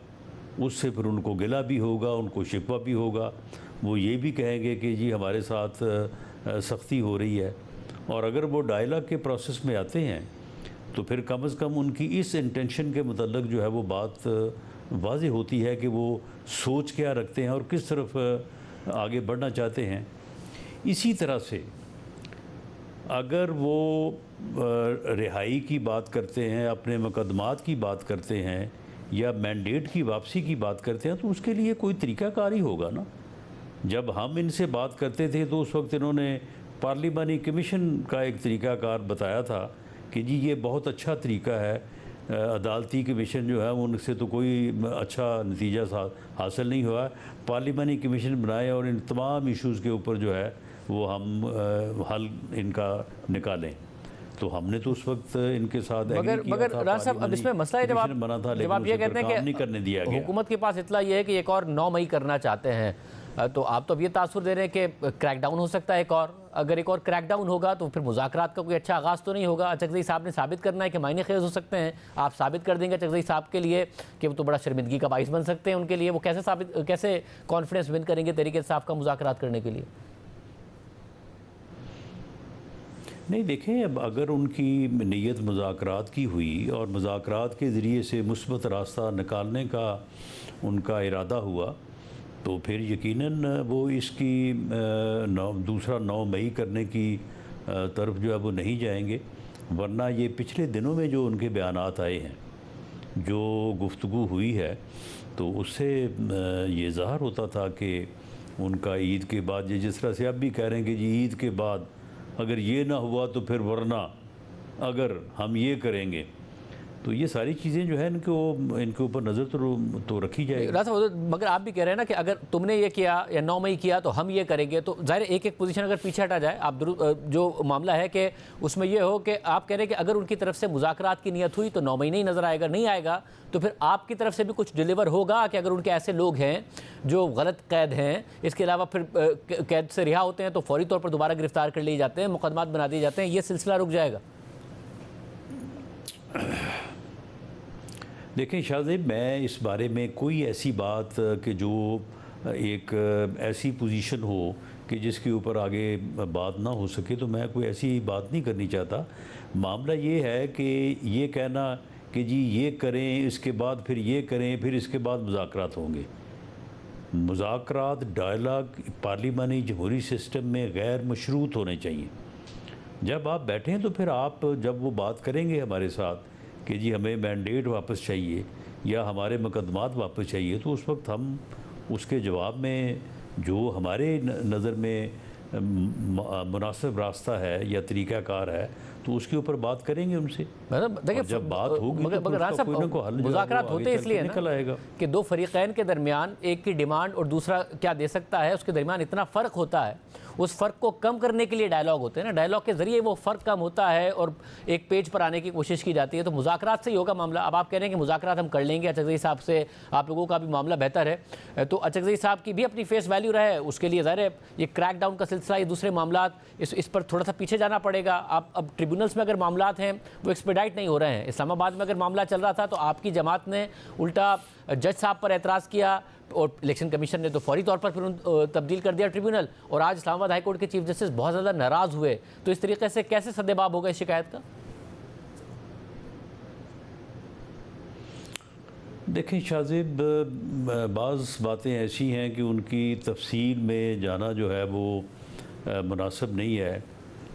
उससे फिर उनको गिला भी होगा, उनको शिकवा भी होगा। वो ये भी कहेंगे कि जी हमारे साथ सख्ती हो रही है। और अगर वो डायलॉग के प्रोसेस में आते हैं तो फिर कम से कम उनकी इस इंटेंशन के मतलब जो है वो बात वाज़ेह होती है कि वो सोच क्या रखते हैं और किस तरफ आगे बढ़ना चाहते हैं। इसी तरह से अगर वो रिहाई की बात करते हैं, अपने मुकदमात की बात करते हैं या मैंडेट की वापसी की बात करते हैं तो उसके लिए कोई तरीक़ाकार ही होगा ना। जब हम इनसे बात करते थे तो उस वक्त इन्होंने पार्लिमानी कमीशन का एक तरीक़ाकार बताया था कि जी ये बहुत अच्छा तरीका है, अदालती कमीशन जो है उनसे तो कोई अच्छा नतीजा हासिल नहीं हुआ, पार्लिमानी कमीशन बनाए और इन तमाम इश्यूज़ के ऊपर जो है वो हम हल इनका निकालें। तो हमने तो उस वक्त इनके साथ मगर राज साहब अब इसमें मसला है जब आप ये कहते हैं नहीं करने दिया कि हुकूमत के पास इतला ये है कि एक और 9 मई करना चाहते हैं, तो आप तो अब ये तासुर दे रहे हैं कि क्रैकडाउन हो सकता है एक और। अगर एक और क्रैकडाउन होगा तो फिर मुज़ाकरात का कोई अच्छा आगाज़ तो नहीं होगा। अचकज़ई साहब ने साबित करना है कि मायने खेज हो सकते हैं। आप साबित कर देंगे अचकज़ई साहब के लिए कि वो तो बड़ा शर्मिंदगी का बाइस बन सकते हैं उनके लिए। वो कैसे कॉन्फिडेंस विन करेंगे तहरीक इंसाफ का मुज़ाकरात करने के लिए? नहीं, देखें, अब अगर उनकी नीयत मुज़ाकरात की हुई और मुज़ाकरात के ज़रिए से मुस्बत रास्ता निकालने का उनका इरादा हुआ तो फिर यकीनन वो इसकी दूसरा 9 मई करने की तरफ जो है वो नहीं जाएंगे। वरना ये पिछले दिनों में जो उनके बयानात आए हैं, जो गुफ्तगू हुई है, तो उससे ये ज़ाहिर होता था कि उनका ईद के बाद, ये जिस तरह से अब भी कह रहे हैं कि जी ईद के बाद अगर ये ना हुआ तो फिर वरना अगर हम ये करेंगे, तो ये सारी चीज़ें जो है इनके ऊपर नज़र तो रखी जाएगी। मगर आप भी कह रहे हैं ना कि अगर तुमने ये किया या 9 मई किया तो हम ये करेंगे, तो ज़ाहिर एक एक पोजीशन अगर पीछे हटा जाए, आप जो मामला है कि उसमें ये हो कि आप कह रहे हैं कि अगर उनकी तरफ से मुज़ाकरात की नीयत हुई तो 9 मई नहीं नज़र आएगा, नहीं आएगा तो फिर आपकी तरफ से भी कुछ डिलीवर होगा कि अगर उनके ऐसे लोग हैं जो गलत कैद हैं, इसके अलावा फिर कैद से रिहा होते हैं तो फौरी तौर पर दोबारा गिरफ्तार कर लिए जाते हैं, मुकदमात बना दिए जाते हैं, ये सिलसिला रुक जाएगा? देखें शाहज़ेब, मैं इस बारे में कोई ऐसी बात कि जो एक ऐसी पोजीशन हो कि जिसके ऊपर आगे बात ना हो सके, तो मैं कोई ऐसी बात नहीं करनी चाहता। मामला ये है कि ये कहना कि जी ये करें, इसके बाद फिर ये करें, फिर इसके बाद मुज़ाकरात होंगे। मुज़ाकरात, डायलॉग पार्लिमानी जमहूरी सिस्टम में गैर मशरूत होने चाहिए। जब आप बैठें तो फिर आप जब वो बात करेंगे हमारे साथ कि जी हमें मैंडेट वापस चाहिए या हमारे मुकदमात वापस चाहिए, तो उस वक्त हम उसके जवाब में जो हमारे नज़र में मुनासिब रास्ता है या तरीक़ाकार है तो उसके ऊपर बात करेंगे उनसे। देखिए जब बात होगी तो मुज़ाकरात होते इसलिए निकल आएगा कि दो फरीक़ैन के दरमियान एक की डिमांड और दूसरा क्या दे सकता है, उसके दरमियान इतना फ़र्क होता है। उस फ़र्क को कम करने के लिए डायलॉग होते हैं ना, डायलॉग के ज़रिए वो फ़र्क कम होता है और एक पेज पर आने की कोशिश की जाती है। तो मुज़ाकरात से ही होगा मामला। अब आप कह रहे हैं कि मुज़ाकरात हम कर लेंगे अचकज़ई साहब से, आप लोगों का भी मामला बेहतर है, तो अचकज़ई साहब की भी अपनी फेस वैल्यू रहे, उसके लिए ज़ाहिर है ये क्रैक डाउन का सिलसिला, ये दूसरे मामला, इस पर थोड़ा सा पीछे जाना पड़ेगा। आप अब ट्रिब्यूनल्स में अगर मामला हैं वो एक्सपेडाइट नहीं हो रहे हैं। इस्लामाबाद में अगर मामला चल रहा था तो आपकी जमात ने उल्टा जज साहब पर एतराज़ किया और इलेक्शन कमीशन ने तो फौरी तौर पर फिर तब्दील कर दिया ट्रिब्यूनल, और आज इस्लामाबाद हाई कोर्ट के चीफ जस्टिस बहुत ज़्यादा नाराज़ हुए। तो इस तरीके से कैसे सद्देबाब होगा इस शिकायत का? देखें शाहज़ेब, बाज़ बातें ऐसी हैं कि उनकी तफसील में जाना जो है वो मुनासिब नहीं है।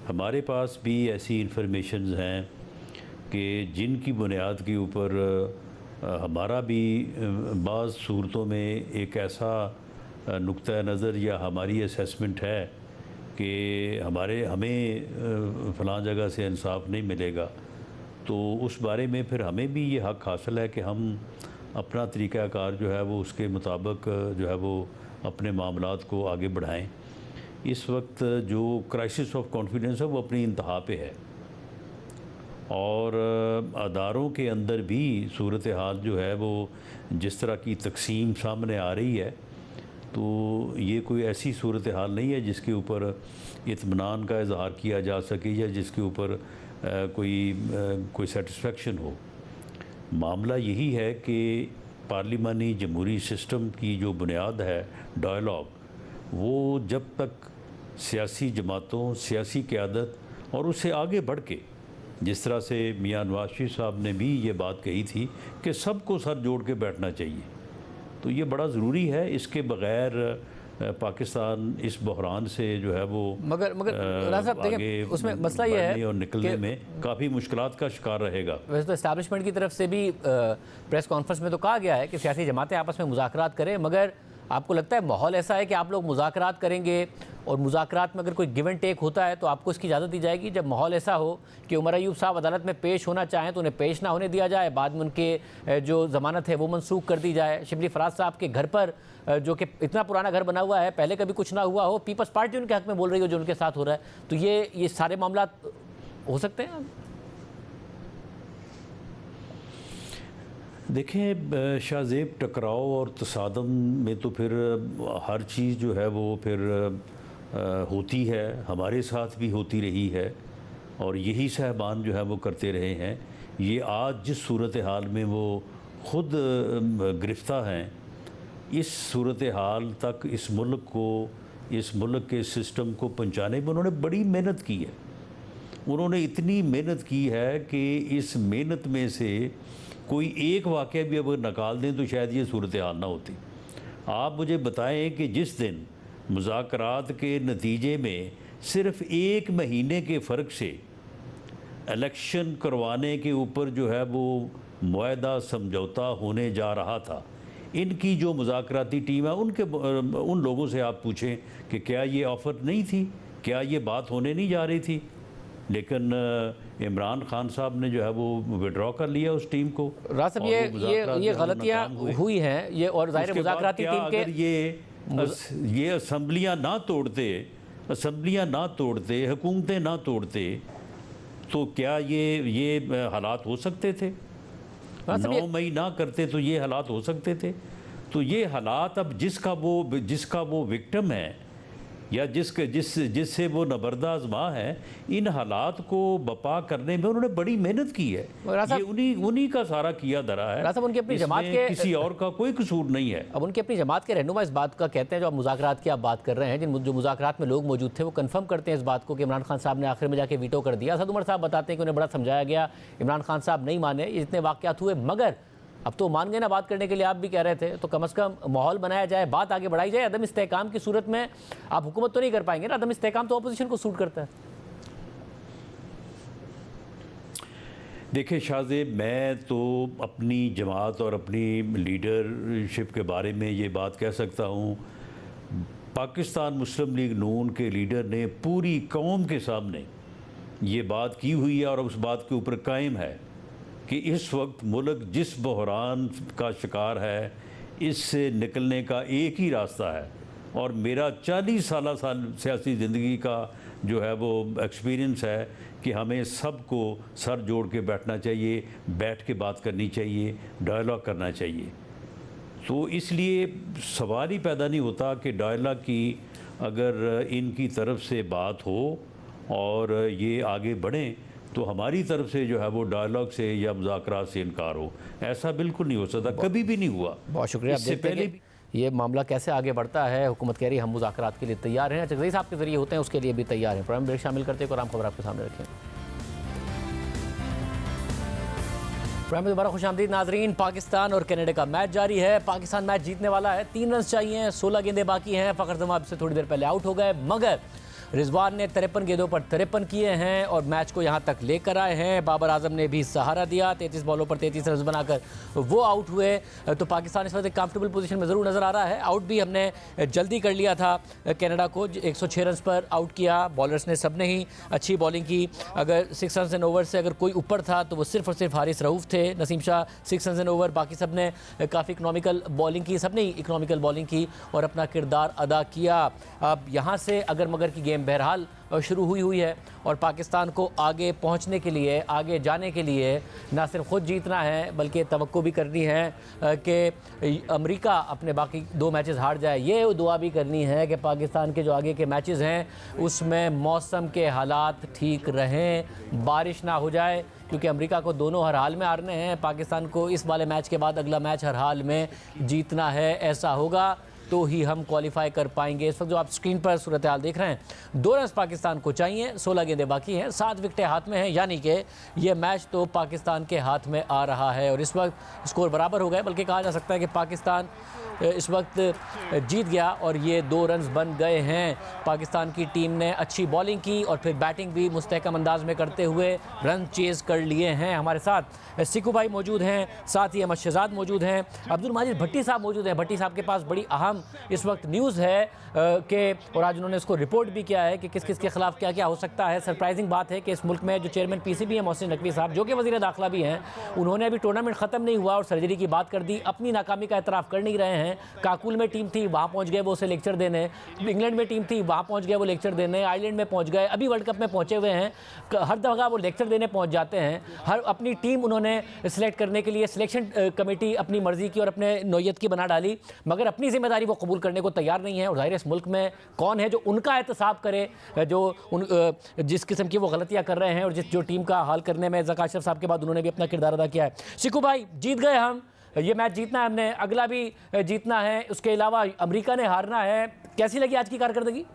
हमारे पास भी ऐसी इंफॉर्मेशंस हैं कि जिनकी बुनियाद के ऊपर हमारा भी बाज़ सूरतों में एक ऐसा नुक्ता नज़र या हमारी असेसमेंट है कि हमें फ़लाँ जगह से इंसाफ नहीं मिलेगा, तो उस बारे में फिर हमें भी ये हक़ हासिल है कि हम अपना तरीक़ाकार जो है वो उसके मुताबिक जो है वो अपने मामलात को आगे बढ़ाएं। इस वक्त जो क्राइसिस ऑफ कॉन्फिडेंस है वो अपनी इंतहा पे है और अदारों के अंदर भी सूरत हाल जो है वो जिस तरह की तकसीम सामने आ रही है, तो ये कोई ऐसी सूरत हाल नहीं है जिसके ऊपर इत्मीनान का इजहार किया जा सके या जिसके ऊपर कोई सेटिस्फेक्शन हो। मामला यही है कि पार्लिमानी जमहूरी सिस्टम की जो बुनियाद है डायलॉग, वो जब तक सियासी जमातों, सियासी क़यादत और उससे आगे बढ़ के, जिस तरह से मियां नवाज शरीफ साहब ने भी ये बात कही थी कि सबको सर जोड़ के बैठना चाहिए, तो ये बड़ा ज़रूरी है। इसके बग़ैर पाकिस्तान इस बहरान से जो है वो मगर राजा साहब देखिए, उसमें मसला ये है और निकलने में काफ़ी मुश्किलात का शिकार रहेगा। वैसे तो इस्टेब्लिशमेंट की तरफ से भी प्रेस कॉन्फ्रेंस में तो कहा गया है कि सियासी जमातें आपस में मुज़ाकरात करें, मगर आपको लगता है माहौल ऐसा है कि आप लोग मुज़ाकरात करेंगे और मुज़ाकरात में अगर कोई गिव एंड टेक होता है तो आपको इसकी इजाज़त दी जाएगी? जब माहौल ऐसा हो कि उमर अयूब साहब अदालत में पेश होना चाहें तो उन्हें पेश ना होने दिया जाए, बाद में उनके जो ज़मानत है वो मनसूख कर दी जाए। शिबली फराज साहब के घर पर जो कि इतना पुराना घर बना हुआ है, पहले कभी कुछ ना हुआ हो, पीपल्स पार्टी उनके हक़ में बोल रही हो जो उनके साथ हो रहा है, तो ये सारे मामला हो सकते हैं? देखें शाहजेब, टकराव और तसादम में तो फिर हर चीज़ जो है वो फिर होती है, हमारे साथ भी होती रही है और यही साहबान जो है वो करते रहे हैं। ये आज जिस सूरत हाल में वो ख़ुद गिरफ़्तार हैं, इस सूरत हाल तक इस मुल्क के सिस्टम को पहुँचाने में उन्होंने बड़ी मेहनत की है। उन्होंने इतनी मेहनत की है कि इस मेहनत में से कोई एक वाक़या भी अगर निकाल दें तो शायद ये सूरत हाल ना होती। आप मुझे बताएं कि जिस दिन मुज़ाकरात के नतीजे में सिर्फ़ 1 महीने के फ़र्क से इलेक्शन करवाने के ऊपर जो है वो मुआहदा समझौता होने जा रहा था, इनकी जो मुज़ाकराती टीम है उन लोगों से आप पूछें कि क्या ये ऑफ़र नहीं थी, क्या ये बात होने नहीं जा रही थी, लेकिन इमरान खान साहब ने जो है वो विड्रॉ कर लिया उस टीम को। रासिब, ये गलतियाँ हुई हैं, ये और ज़ाहिर मुज़ाकराती टीम के ये असम्बलियाँ ना तोड़ते, हुकूमतें ना तोड़ते, तो क्या ये हालात हो सकते थे? 9 मई ना करते तो ये हालात हो सकते थे। तो ये हालात अब जिसका वो विक्टिम है या जिससे वो नबरदा आज़मा है, इन हालात को बपा करने में उन्होंने बड़ी मेहनत की है। ये उन्हीं का सारा किया धरा है। उनकी अपनी जमात के किसी और का कोई कसूर नहीं है। अब उनकी अपनी जमात के रहनुमा इस बात का कहते हैं, जो आप मुज़ाकरात की आप बात कर रहे हैं, जो मुज़ाकरात में लोग मौजूद थे वो कंफर्म करते हैं इस बात को कि इमरान खान साहब ने आखिर में जाके वीटो कर दिया। असद उमर साहब बताते हैं कि उन्हें बड़ा समझाया गया, इमरान खान साहब नहीं माने, ये जितने वाक़यात हुए, मगर अब तो मान गए ना बात करने के लिए, आप भी कह रहे थे, तो कम से कम माहौल बनाया जाए, बात आगे बढ़ाई जाए। अदम इस्तेहकाम की सूरत में आप हुकूमत तो नहीं कर पाएंगे ना, अदम इस्तेहकाम तो अपोजिशन को सूट करता है। देखिए शाहजेब, मैं तो अपनी जमात और अपनी लीडरशिप के बारे में ये बात कह सकता हूँ, पाकिस्तान मुस्लिम लीग नून के लीडर ने पूरी कौम के सामने ये बात की हुई है और उस बात के ऊपर कायम है कि इस वक्त मुल्क जिस बहरान का शिकार है, इससे निकलने का एक ही रास्ता है। और मेरा 40 साल सियासी ज़िंदगी का जो है वो एक्सपीरियंस है कि हमें सबको सर जोड़ के बैठना चाहिए, बैठ के बात करनी चाहिए, डायलॉग करना चाहिए। तो इसलिए सवाल ही पैदा नहीं होता कि डायलॉग की अगर इनकी तरफ से बात हो और ये आगे बढ़ें तो हमारी तरफ से जो है वो डायलॉग से या मुज़ाकरात से इनकार हो। ऐसा बिल्कुल नहीं हो सकता, कभी भी नहीं हुआ। बहुत शुक्रिया। इससे पहले ये मामला कैसे आगे बढ़ता है, हुकूमत कह रही है हम मुज़ाकरात के लिए तैयार हैं, जगदीश साहब के जरिए होते हैं उसके लिए भी तैयार हैं। प्रोग्राम ब्रेक शामिल करते हैं और आम खबर आपके सामने रखें। प्रोग्राम में दोबारा खुशामदीद नाजरीन। पाकिस्तान और कनाडा का मैच जारी है। पाकिस्तान मैच जीतने वाला है, 3 रन चाहिए, 16 गेंदें बाकी हैं। फ़खर जमान से थोड़ी देर पहले आउट हो गए, मगर रिजवान ने 53 गेंदों पर 53 किए हैं और मैच को यहाँ तक लेकर आए हैं। बाबर आजम ने भी सहारा दिया, 33 बॉलों पर 33 रन बनाकर वो आउट हुए। तो पाकिस्तान इस वक्त एक कंफर्टेबल पोजीशन में ज़रूर नज़र आ रहा है। आउट भी हमने जल्दी कर लिया था कनाडा को, 106 रन पर आउट किया। बॉलर्स ने सबने ही अच्छी बॉलिंग की। अगर 6 रन एंड ओवर से अगर कोई ऊपर था तो वो सिर्फ और सिर्फ हारिस रऊफ थे। Naseem Shah 6 run and over, बाकी सब ने काफ़ी इकनॉमिकल बॉलिंग की, सबने ही इकनॉमिकल बॉलिंग की और अपना किरदार अदा किया। अब यहाँ से अगर मगर की गेम बहरहाल शुरू हुई है और पाकिस्तान को आगे पहुंचने के लिए, आगे जाने के लिए ना सिर्फ खुद जीतना है बल्कि तवक्को भी करनी है कि अमेरिका अपने बाकी 2 मैचेस हार जाए। ये दुआ भी करनी है कि पाकिस्तान के जो आगे के मैचेस हैं उसमें मौसम के हालात ठीक रहें, बारिश ना हो जाए, क्योंकि अमेरिका को दोनों हर हाल में हारने हैं। पाकिस्तान को इस वाले मैच के बाद अगला मैच हर हाल में जीतना है। ऐसा होगा तो ही हम क्वालिफाई कर पाएंगे। इस वक्त जो आप स्क्रीन पर सूरत हाल देख रहे हैं, 2 रन पाकिस्तान को चाहिए, 16 गेंदें बाकी हैं, 7 विकेटें हाथ में हैं, यानी कि ये मैच तो पाकिस्तान के हाथ में आ रहा है और इस वक्त स्कोर बराबर हो गए, बल्कि कहा जा सकता है कि पाकिस्तान इस वक्त जीत गया और ये 2 रन बन गए हैं। पाकिस्तान की टीम ने अच्छी बॉलिंग की और फिर बैटिंग भी मुस्तहकम अंदाज में करते हुए रन चेज़ कर लिए हैं। हमारे साथ सिकू भाई मौजूद हैं, साथ ही अहमद शहजाद मौजूद हैं, अब्दुल माजिद भट्टी साहब मौजूद हैं। भट्टी साहब के पास बड़ी अहम इस वक्त न्यूज़ है कि, और आज उन्होंने इसको रिपोर्ट भी किया है कि किस किस के खिलाफ क्या क्या हो सकता है। सरप्राइजिंग बात है कि इस मुल्क में जो चेयरमैन पीसीबी है मोहसिन नकवी साहब, जो कि वज़ीर दाखिला भी हैं, उन्होंने अभी टूर्नामेंट ख़त्म नहीं हुआ और सर्जरी की बात कर दी। अपनी नाकामी का एतराफ़ कर नहीं रहे हैं। काकुल में टीम थी, वहाँ पहुँच गए वो उसे लेक्चर देने। इंग्लैंड में टीम थी, वहाँ पहुँच गए वो लेक्चर देने। आयरलैंड में पहुँच गए, अभी वर्ल्ड कप में पहुँचे हुए हैं। हर जगह वो लेक्चर देने पहुँच जाते हैं। हर अपनी टीम उन्होंने सिलेक्ट करने के लिए सिलेक्शन कमेटी अपनी मर्जी की और अपने नौयत की बना डाली, मगर अपनी जिम्मेदारी वो कबूल करने को तैयार नहीं है। और ज़ाहिर इस मुल्क में कौन है जो उनका एहतसाब करे, जो जिस किस्म की वो गलतियां कर रहे हैं और जो टीम का हाल करने में ज़का अशरफ साहब के बाद उन्होंने भी अपना किरदार अदा किया है। सिकू भाई, जीत गए हम, ये मैच जीतना है हमने, अगला भी जीतना है, उसके अलावा अमेरिका ने हारना है। कैसी लगी आज की कारकर्दगी?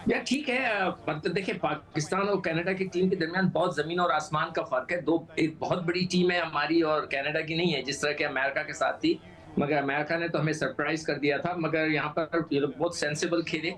या ठीक है, मतलब देखिए पाकिस्तान और कनाडा की टीम के दरमियान बहुत जमीन और आसमान का फर्क है। एक बहुत बड़ी टीम है हमारी और कनाडा की नहीं है, जिस तरह के अमेरिका के साथ थी। मगर अमेरिका ने तो हमें सरप्राइज कर दिया था, मगर यहाँ पर ये लोग बहुत सेंसिबल खेले।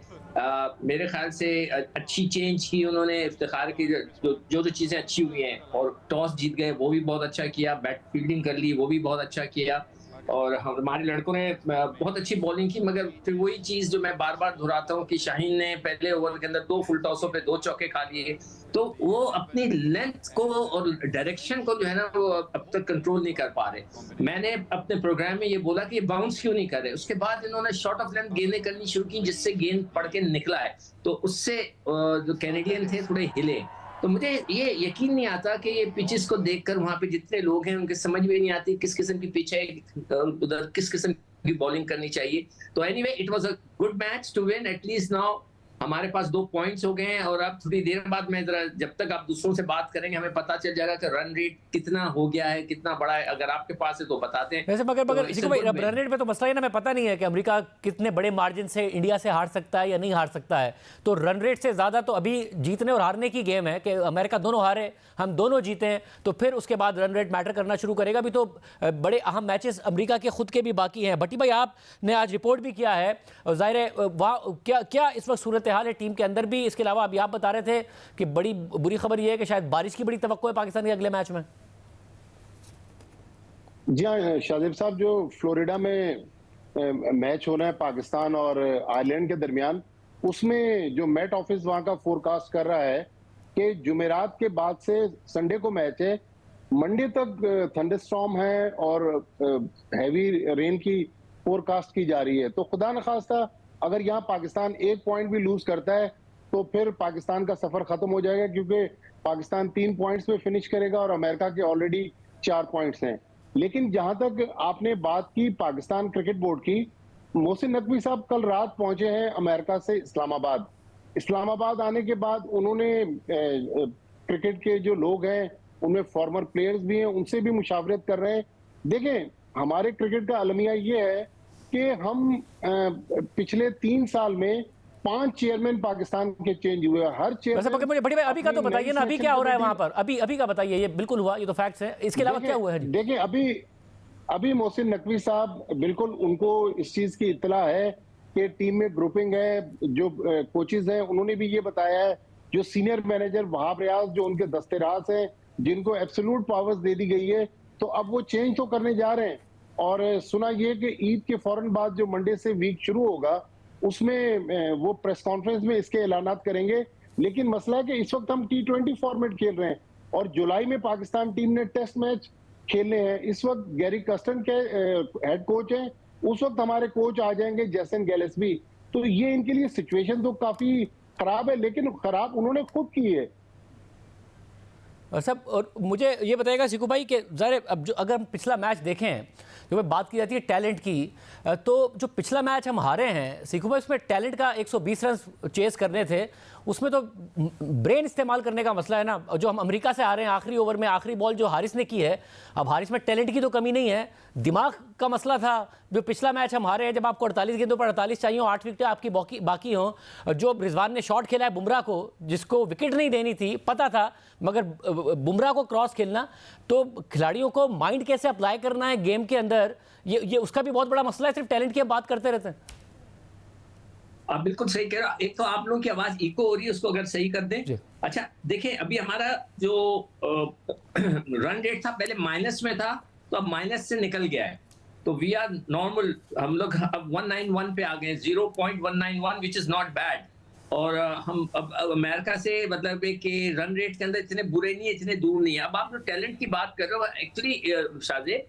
मेरे ख्याल से अच्छी चेंज की उन्होंने, इफ्तिखार की जो चीज़ें अच्छी हुई हैं, और टॉस जीत गए वो भी बहुत अच्छा किया, बैट फील्डिंग कर ली वो भी बहुत अच्छा किया, और हमारे लड़कों ने बहुत अच्छी बॉलिंग की। मगर फिर वही चीज़ जो मैं बार बार दोहराता हूँ कि शाहीन ने पहले ओवर के अंदर 2 फुल टॉसों पे 2 चौके खा लिए, तो वो अपनी लेंथ को और डायरेक्शन को जो है ना वो अब तक कंट्रोल नहीं कर पा रहे। मैंने अपने प्रोग्राम में ये बोला कि ये बाउंस क्यों नहीं कर रहे। उसके बाद इन्होंने शॉर्ट ऑफ लेंथ गेंदें करनी शुरू की, जिससे गेंद पड़ के निकला है, तो उससे जो कैनेडियन थे थोड़े हिले। तो मुझे ये यकीन नहीं आता कि ये पिचेस को देखकर वहां पे जितने लोग हैं उनके समझ में नहीं आती किस किस्म की पिच है, उधर किस किस्म की बॉलिंग करनी चाहिए। तो anyway, it was a good match to win. At least now हमारे पास 2 पॉइंट्स हो गए हैं, और अब थोड़ी देर बाद मैं जरा, जब तक आप दूसरों से बात करेंगे हमें पता चल जाएगा कि रन रेट कितना हो गया है, कितना बड़ा है। अगर आपके पास है तो बताते हैं। वैसे मगर रन रेट पे तो मसला ही ना, मैं पता नहीं है कि अमेरिका कितने बड़े मार्जिन से इंडिया से हार सकता है या नहीं हार सकता है। तो रन रेट से ज़्यादा तो अभी जीतने और हारने की गेम है कि अमेरिका दोनों हारे, हम दोनों जीते, तो फिर उसके बाद रन रेट मैटर करना शुरू करेगा। अभी तो बड़े अहम मैचेस अमेरिका के खुद के भी बाकी हैं। भट्टी भाई, आपने आज रिपोर्ट भी किया है, ज़ाहिर है वहाँ क्या इस वक्त सूरत हाल है टीम के अंदर भी? इसके अलावा अभी आप बता रहे थे कि बड़ी बुरी खबर यह है कि शायद बारिश की बड़ी तवक्को है पाकिस्तान के अगले मैच में। जी हाँ शाहजेब साहब, जो फ्लोरिडा में मैच होना है पाकिस्तान और आयरलैंड के दरमियान, उसमें जो मैट ऑफिस वहां का फोरकास्ट कर रहा है कि जुमेरात के बाद से संडे को मैच है, मंडे तक थंडरस्टॉर्म है और हैवी रेन की फोरकास्ट की जा रही है। तो खुदा न खास्ता अगर यहाँ पाकिस्तान 1 पॉइंट भी लूज करता है तो फिर पाकिस्तान का सफर खत्म हो जाएगा, क्योंकि पाकिस्तान 3 पॉइंट्स पे फिनिश करेगा और अमेरिका के ऑलरेडी 4 पॉइंट्स हैं। लेकिन जहां तक आपने बात की पाकिस्तान क्रिकेट बोर्ड की, मोहसिन नकवी साहब कल रात पहुंचे हैं अमेरिका से इस्लामाबाद। इस्लामाबाद आने के बाद उन्होंने क्रिकेट के जो लोग हैं उनमें फॉर्मर प्लेयर्स भी हैं, उनसे भी मुशावरत कर रहे हैं। देखें, हमारे क्रिकेट का अलमिया ये है कि हम पिछले 3 साल में 5 चेयरमैन पाकिस्तान के चेंज हुए। हर चेयरमैन, मुझे बड़ी भाई अभी का तो बताइए ना, अभी क्या हो रहा है वहां पर? अभी का बताइए। ये बिल्कुल हुआ, ये तो फैक्ट्स है। इसके अलावा क्या हुआ है? देखिए, अभी मोहसिन नकवी साहब, बिल्कुल उनको इस चीज की इत्तला है कि टीम में ग्रुपिंग है, जो कोचेज हैं उन्होंने भी ये बताया है, जो सीनियर मैनेजर वहाब रियाज जो उनके दस्तेराज हैं जिनको एब्सोल्यूट पावर्स दे दी गई है, तो अब वो चेंज तो करने जा रहे हैं। और सुना ये कि ईद के फौरन बाद जो मंडे से वीक शुरू होगा उसमें वो प्रेस कॉन्फ्रेंस में इसके ऐलानात करेंगे। लेकिन मसला है कि इस वक्त हम T20 फॉर्मेट खेल रहे हैं और जुलाई में पाकिस्तान टीम ने टेस्ट मैच खेलने हैं। इस वक्त गैरी कस्टन के हेड कोच हैं, उस वक्त हमारे कोच आ जाएंगे जैसन गैलेस्बी, तो ये इनके लिए सिचुएशन तो काफी खराब है, लेकिन खराब उन्होंने खुद की है। और सब, और मुझे ये बताएगा सिकू भाई कि ज़रा अब जो अगर हम पिछला मैच देखें, जो बात की जाती है टैलेंट की, तो जो पिछला मैच हम हारे हैं सिकू भाई, उसमें टैलेंट का 120 रन चेस करने थे, उसमें तो ब्रेन इस्तेमाल करने का मसला है ना। जो हम अमेरिका से आ रहे हैं आखिरी ओवर में, आखिरी बॉल जो हारिस ने की है, अब हारिस में टैलेंट की तो कमी नहीं है, दिमाग का मसला था। जो पिछला मैच हम हारे हैं, जब आपको 48 गेंदों पर 48 चाहिए, 8 विकेटें आपकी बाकी हों, जो रिजवान ने शॉट खेला है बुमराह को, जिसको विकेट नहीं देनी थी, पता था, मगर बुमराह को क्रॉस खेलना, तो खिलाड़ियों को माइंड कैसे अप्लाई करना है गेम के अंदर, ये उसका भी बहुत बड़ा मसला है। सिर्फ टैलेंट की हम बात करते रहते हैं। आप बिल्कुल सही कह रहे हो। एक तो आप लोगों की आवाज इको हो रही है, उसको अगर सही कर दें। अच्छा देखिए, अभी हमारा जो रन रेट था पहले माइनस में था, तो अब माइनस से निकल गया है, तो वी आर नॉर्मल। हम लोग अब 191 पे आ गए, 0.191 विच इज नॉट बैड। और हम अब अमेरिका से मतलब कि रन रेट के अंदर इतने बुरे नहीं है, इतने दूर नहीं है। अब आप जो टैलेंट की बात कर रहे हो, एक्चुअली शाहजे,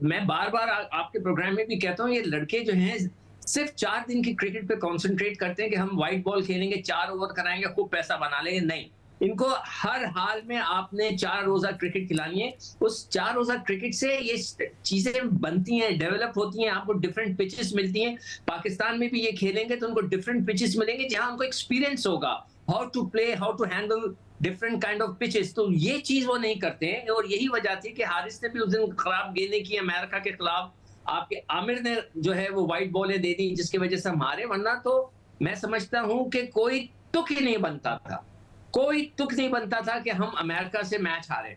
मैं बार बार आपके प्रोग्राम में भी कहता हूँ, ये लड़के जो हैं सिर्फ 4 दिन की क्रिकेट पे कंसंट्रेट करते हैं कि हम व्हाइट बॉल खेलेंगे, 4 ओवर कराएंगे, खूब पैसा बना लेंगे। नहीं, इनको हर हाल में आपने 4 रोजा क्रिकेट खिलानी है। उस 4 रोजा क्रिकेट से ये चीजें बनती हैं, डेवलप होती हैं, आपको डिफरेंट पिचेस मिलती हैं। पाकिस्तान में भी ये खेलेंगे तो उनको डिफरेंट पिचेस मिलेंगे जहां उनको एक्सपीरियंस होगा, how to play, how to handle different kind of pitches. तो ये चीज वो नहीं करते हैं, और यही वजह थी कि हारिस ने भी उस दिन खराब गेंदें की अमेरिका के खिलाफ। आपके आमिर ने जो है वो व्हाइट बॉलें दे दी, जिसकी वजह से हम हारे। वरना तो मैं समझता हूं कि कोई तुक ही नहीं बनता था, कोई तुक नहीं बनता था कि हम अमेरिका से मैच हारे।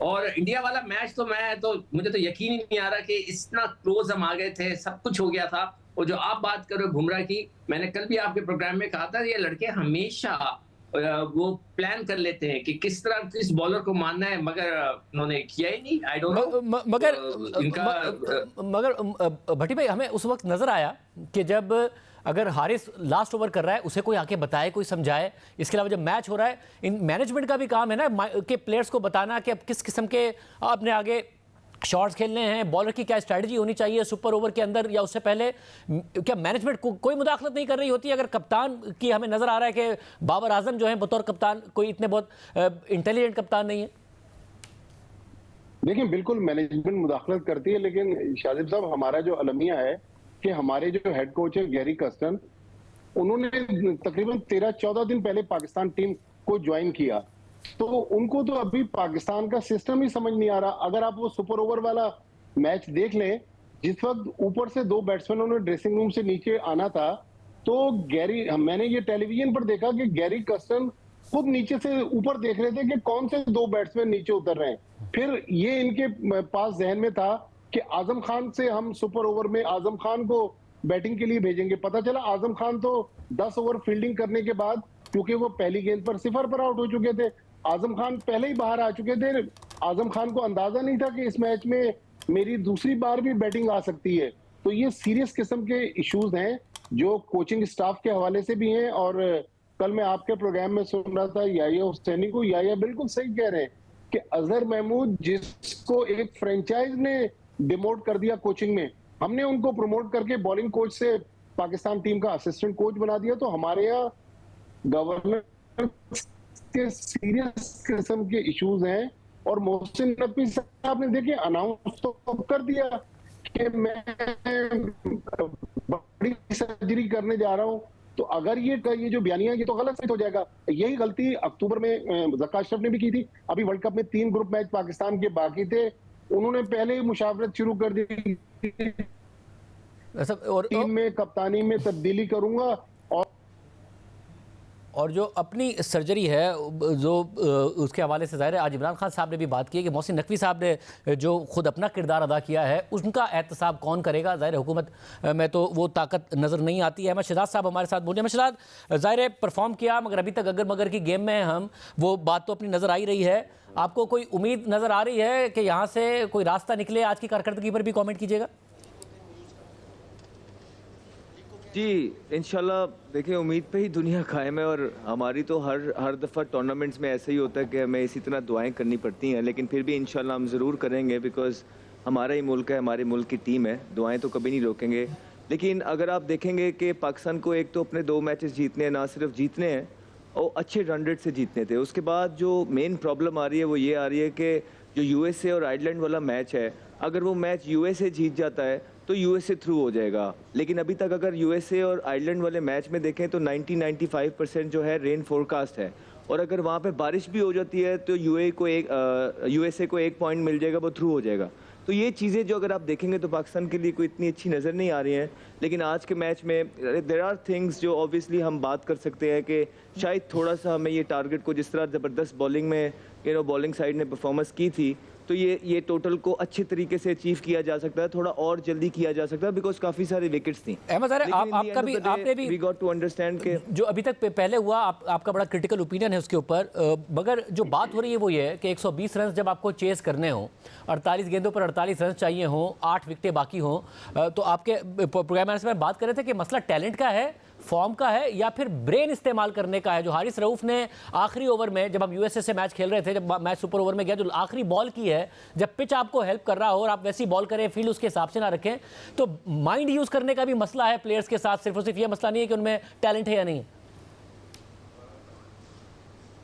और इंडिया वाला मैच तो मुझे तो यकीन ही नहीं आ रहा कि इतना क्लोज हम आ गए थे, सब कुछ हो गया था। और जो आप बात कर रहे हो बुमराह की, मैंने कल भी आपके प्रोग्राम में कहा था, ये लड़के हमेशा वो प्लान कर लेते हैं कि किस तरह किस बॉलर को मारना है, मगर उन्होंने किया ही नहीं। I don't know. मगर भट्टी भाई, हमें उस वक्त नजर आया कि जब अगर हारिस लास्ट ओवर कर रहा है, उसे कोई आके बताए, कोई समझाए। इसके अलावा जब मैच हो रहा है, इन मैनेजमेंट का भी काम है ना कि प्लेयर्स को बताना कि अब किस किस्म के आपने आगे शॉट्स खेलने हैं, बॉलर की क्या स्ट्रैटेजी होनी चाहिए सुपर ओवर के अंदर या उससे पहले। क्या मैनेजमेंट कोई मुदाखलत नहीं कर रही होती? अगर कप्तान की हमें नजर आ रहा है कि बाबर आजम जो है बतौर कप्तान कोई इतने बहुत इंटेलिजेंट कप्तान नहीं है। देखिए, बिल्कुल मैनेजमेंट मुदाखलत करती है, लेकिन शाजिब साहब, हमारा जो अलमिया है कि हमारे जो हेड कोच है गैरी कस्टन, उन्होंने तकरीबन 13-14 दिन पहले पाकिस्तान टीम को ज्वाइन किया, तो उनको तो अभी पाकिस्तान का सिस्टम ही समझ नहीं आ रहा। अगर आप वो सुपर ओवर वाला मैच देख लें, जिस वक्त ऊपर से 2 बैट्समैनों ने ड्रेसिंग रूम से नीचे आना था, तो मैंने ये टेलीविजन पर देखा कि गैरी कस्टन खुद नीचे से ऊपर देख रहे थे कि कौन से 2 बैट्समैन नीचे उतर रहे हैं। फिर ये इनके पास जहन में था कि आजम खान से हम सुपर ओवर में आजम खान को बैटिंग के लिए भेजेंगे। पता चला आजम खान तो 10 ओवर फील्डिंग करने के बाद, क्योंकि वो पहली गेंद पर 0 पर आउट हो चुके थे, आजम खान पहले ही बाहर आ चुके थे। आजम खान को अंदाजा नहीं था कि इस मैच में मेरी दूसरी बार भी बैटिंग आ सकती है। तो ये सीरियस किस्म के इश्यूज हैं जो कोचिंग स्टाफ के हवाले से भी हैं। और कल मैं आपके प्रोग्राम में सुन रहा था याया हुसैनी को, याया बिल्कुल सही कह रहे हैं कि अजहर महमूद, जिसको एक फ्रेंचाइज ने डिमोट कर दिया कोचिंग में, हमने उनको प्रमोट करके बॉलिंग कोच से पाकिस्तान टीम का असिस्टेंट कोच बना दिया। तो हमारे यहाँ गवर्नर के सीरियस किस्म के इश्यूज हैं। और मोहसिन नकवी साहब ने देखिए अनाउंस तो कर दिया कि मैं बड़ी सर्जरी करने जा रहा हूं, तो अगर ये जो बयानिया ये तो गलत साबित हो जाएगा। यही गलती अक्टूबर में ज़का अशरफ ने भी की थी। अभी वर्ल्ड कप में 3 ग्रुप मैच पाकिस्तान के बाकी थे, उन्होंने पहले ही मुशावरत शुरू कर दी और टीम में कप्तानी में तब्दीली करूंगा और जो अपनी सर्जरी है जो उसके हवाले से ज़ाहिर है आज इमरान खान साहब ने भी बात की है कि मोहसिन नकवी साहब ने जो खुद अपना किरदार अदा किया है उनका एहतसाब कौन करेगा। ज़ाहिर हुकूमत में तो वो ताकत नज़र नहीं आती है। अहमद शहजाद साहब हमारे साथ बोलिए। अहमद शहजाद, ज़ाहिर है परफॉर्म किया मगर अभी तक अगर मगर की गेम में हम वो बात तो अपनी नज़र आ ही रही है। आपको कोई उम्मीद नज़र आ रही है कि यहाँ से कोई रास्ता निकले? आज की कारकर्दगी पर भी कॉमेंट कीजिएगा। जी इंशाल्लाह, देखिए उम्मीद पे ही दुनिया कायम है और हमारी तो हर दफ़ा टूर्नामेंट्स में ऐसा ही होता है कि हमें इसी तरह दुआएं करनी पड़ती हैं, लेकिन फिर भी इंशाल्लाह हम ज़रूर करेंगे बिकॉज़ हमारा ही मुल्क है, हमारे मुल्क की टीम है, दुआएं तो कभी नहीं रोकेंगे। लेकिन अगर आप देखेंगे कि पाकिस्तान को एक तो अपने 2 मैचेस जीतने हैं, ना सिर्फ जीतने हैं और अच्छे रन रेट से जीतने थे। उसके बाद जो मेन प्रॉब्लम आ रही है वो ये आ रही है कि जो यूएसए और आयरलैंड वाला मैच है, अगर वो मैच यूएसए जीत जाता है तो यूएसए थ्रू हो जाएगा। लेकिन अभी तक अगर यूएसए और आयरलैंड वाले मैच में देखें तो 90-95% जो है रेन फोरकास्ट है, और अगर वहाँ पे बारिश भी हो जाती है तो यूएसए को 1 पॉइंट मिल जाएगा, वो थ्रू हो जाएगा। तो ये चीज़ें जो अगर आप देखेंगे तो पाकिस्तान के लिए कोई इतनी अच्छी नज़र नहीं आ रही हैं। लेकिन आज के मैच में देयर आर थिंग्स जो ऑब्वियसली हम बात कर सकते हैं कि शायद थोड़ा सा हमें ये टारगेट को, जिस तरह ज़बरदस्त बॉलिंग में बॉलिंग साइड ने परफॉर्मेंस की थी, तो ये टोटल को अच्छे तरीके से अचीव किया जा सकता है, थोड़ा और जल्दी किया जा सकता है बिकॉज काफ़ी सारी विकेट्स थी। अहमद सर, आपका भी, आपने भी वी गॉट टू अंडरस्टैंड के जो अभी तक पहले हुआ आपका बड़ा क्रिटिकल ओपिनियन है उसके ऊपर, मगर जो बात हो रही है वो ये है कि 120 रन जब आपको चेस करने हो, 48 गेंदों पर 48 रन चाहिए हो, 8 विकेटें बाकी हो, तो आपके प्रोग्राम मैनेजमेंट बात कर रहे थे कि मसला टैलेंट का है, फॉर्म का है या फिर ब्रेन इस्तेमाल करने का है। जो हारिस रऊफ ने आखिरी ओवर में, जब हम यूएसए से मैच खेल रहे थे, जब मैच सुपर ओवर में गया, जो आखिरी बॉल की है, जब पिच आपको हेल्प कर रहा हो और आप वैसी बॉल करें, फील्ड उसके हिसाब से ना रखें, तो माइंड यूज करने का भी मसला है प्लेयर्स के साथ। सिर्फ और सिर्फ ये मसला नहीं है कि उनमें टैलेंट है या नहीं।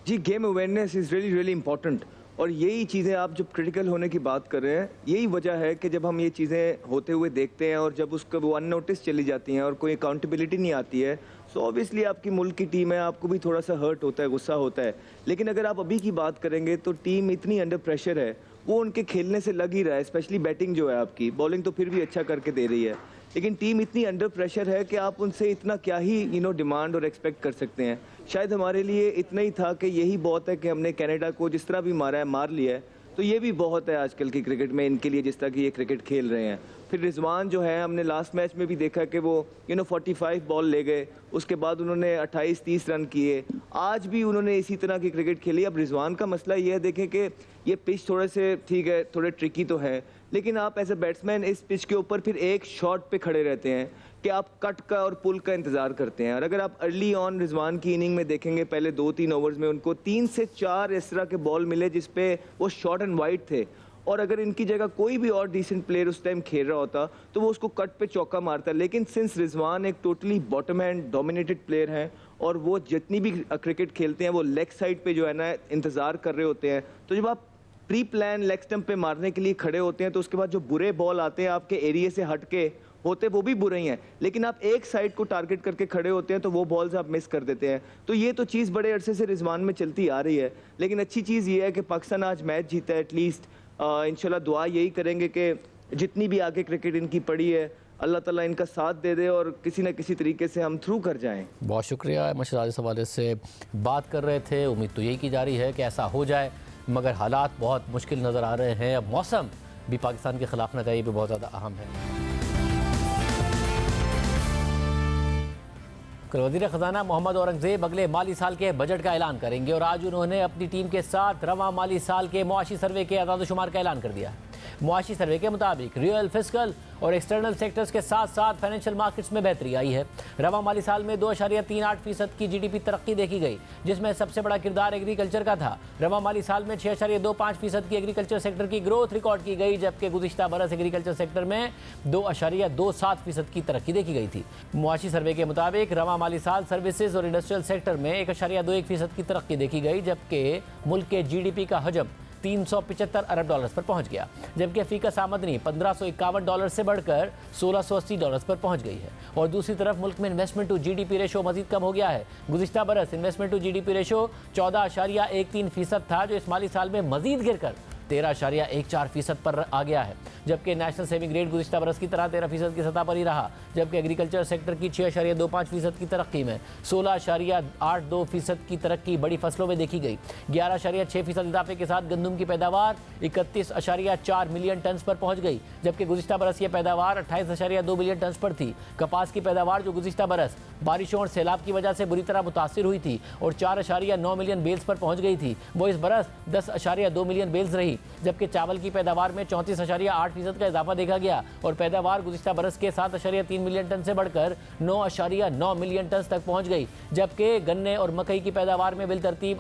जी, game awareness is really important, और यही चीज़ें आप जब क्रिटिकल होने की बात कर रहे हैं, यही वजह है कि जब हम ये चीज़ें होते हुए देखते हैं और जब उसका वो अननोटिस चली जाती हैं और कोई अकाउंटेबिलिटी नहीं आती है, सो ऑब्वियसली आपकी मुल्क की टीम है, आपको भी थोड़ा सा हर्ट होता है, गुस्सा होता है। लेकिन अगर आप अभी की बात करेंगे तो टीम इतनी अंडर प्रेशर है, वो उनके खेलने से लग ही रहा है, स्पेशली बैटिंग जो है आपकी, बॉलिंग तो फिर भी अच्छा करके दे रही है, लेकिन टीम इतनी अंडर प्रेशर है कि आप उनसे इतना क्या ही डिमांड और एक्सपेक्ट कर सकते हैं। शायद हमारे लिए इतना ही था कि यही बहुत है कि हमने कनाडा को जिस तरह भी मारा है, मार लिया है, तो ये भी बहुत है आजकल की क्रिकेट में इनके लिए, जिस तरह की ये क्रिकेट खेल रहे हैं। फिर रिजवान जो है, हमने लास्ट मैच में भी देखा कि वो 45 बॉल ले गए, उसके बाद उन्होंने 28-30 रन किए, आज भी उन्होंने इसी तरह की क्रिकेट खेली। अब रिजवान का मसला ये है, देखें कि ये पिच थोड़े से ठीक है, थोड़े ट्रिकी तो है, लेकिन आप एज ए बैट्समैन इस पिच के ऊपर फिर एक शॉट पे खड़े रहते हैं कि आप कट का और पुल का इंतजार करते हैं। और अगर आप अर्ली ऑन रिजवान की इनिंग में देखेंगे, पहले 2-3 ओवर्स में उनको 3 से 4 इस तरह के बॉल मिले जिसपे वो शॉर्ट एंड वाइड थे, और अगर इनकी जगह कोई भी और डिसेंट प्लेयर उस टाइम खेल रहा होता तो वो उसको कट पे चौका मारता। लेकिन सिंस रिजवान एक totally bottom hand dominated player हैं और वो जितनी भी क्रिकेट खेलते हैं वो लेग साइड पे जो है ना इंतज़ार कर रहे होते हैं, तो जब आप प्री प्लान लेग स्टंप पे मारने के लिए खड़े होते हैं तो उसके बाद जो बुरे बॉल आते हैं आपके एरिया से हट के होते, वो भी बुरे ही हैं, लेकिन आप एक साइड को टारगेट करके खड़े होते हैं तो वो बॉल्स आप मिस कर देते हैं। तो ये तो चीज़ बड़े अरसे से रिजवान में चलती आ रही है। लेकिन अच्छी चीज़ ये है कि पाकिस्तान आज मैच जीता है, एटलीस्ट इंशाल्लाह दुआ यही करेंगे कि जितनी भी आगे क्रिकेट इनकी पड़ी है, अल्लाह ताला इनका साथ दे दे और किसी न किसी तरीके से हम थ्रू कर जाएं। बहुत शुक्रिया। मशराज इस हवाले से बात कर रहे थे, उम्मीद तो यही की जा रही है कि ऐसा हो जाए, मगर हालात बहुत मुश्किल नज़र आ रहे हैं। अब मौसम भी पाकिस्तान के ख़िलाफ़ नतीजे भी बहुत ज़्यादा अहम है। कल वज़ीर ख़जाना मोहम्मद औरंगज़ेब अगले माली साल के बजट का ऐलान करेंगे और आज उन्होंने अपनी टीम के साथ रवां माली साल के मुआशी सर्वे के अदाद शुमार का ऐलान कर दिया। मुआशी सर्वे के मुताबिक रियल, फिस्कल और एक्सटर्नल सेक्टर्स के साथ साथ फाइनेंशियल मार्केट्स में बेहतरी आई है। रवां माली साल में 2.38% की GDP तरक्की देखी गई, जिसमें सबसे बड़ा किरदार एग्रीकल्चर का था। रवां माली साल में 6.25% की एग्रीकल्चर सेक्टर की ग्रोथ रिकॉर्ड की गई, जबकि गुज़िश्ता बरस एग्रीकल्चर सेक्टर में 2.27% की तरक्की देखी गई थी। मुआशी सर्वे के मुताबिक रवां माली साल सर्विसेज और इंडस्ट्रियल सेक्टर में 1.21% की तरक्की देखी गई, जबकि मुल्क के GDP का हजम $375 अरब पर पहुंच गया, जबकि फीकस आमदनी $1551 से बढ़कर $1680 पर पहुंच गई है। और दूसरी तरफ मुल्क में इन्वेस्टमेंट टू GDP रेशो मजीद कम हो गया है। गुज़िश्ता बरस इन्वेस्टमेंट टू GDP रेशो 14.13% था, जो इस माली साल में मजीद गिरकर 13.14% पर आ गया है, जबकि नेशनल सेमी ग्रेड गुज़िश्ता बरस की तरह 13% की सतह पर ही रहा, जबकि एग्रीकल्चर सेक्टर की 6.25% की तरक्की में 16.82% की तरक्की बड़ी फसलों में देखी गई। 11.6% इजाफे के साथ गंदम की पैदावार 31.4 मिलियन टन पर पहुंच गई, जबकि गुज़िश्ता बरस ये पैदावार 28.2 मिलियन टन पर थी। कपास की पैदावार जो गुज़िश्ता बरस बारिशों और सैलाब की वजह से बुरी तरह मुतासिर हुई थी और 4.9 मिलियन बेल्स पर पहुंच गई थी, वो इस बरस 10.2 मिलियन बेल्स रही, जबकि चावल की पैदावार में 34.8% का इजाफा देखा गया और पैदावार गुज़िश्ता बरस के 7.3 मिलियन टन से बढ़कर 9.9 मिलियन टन तक पहुंच गई, जबकि गन्ने और मकई की पैदावार में बिलतरतीब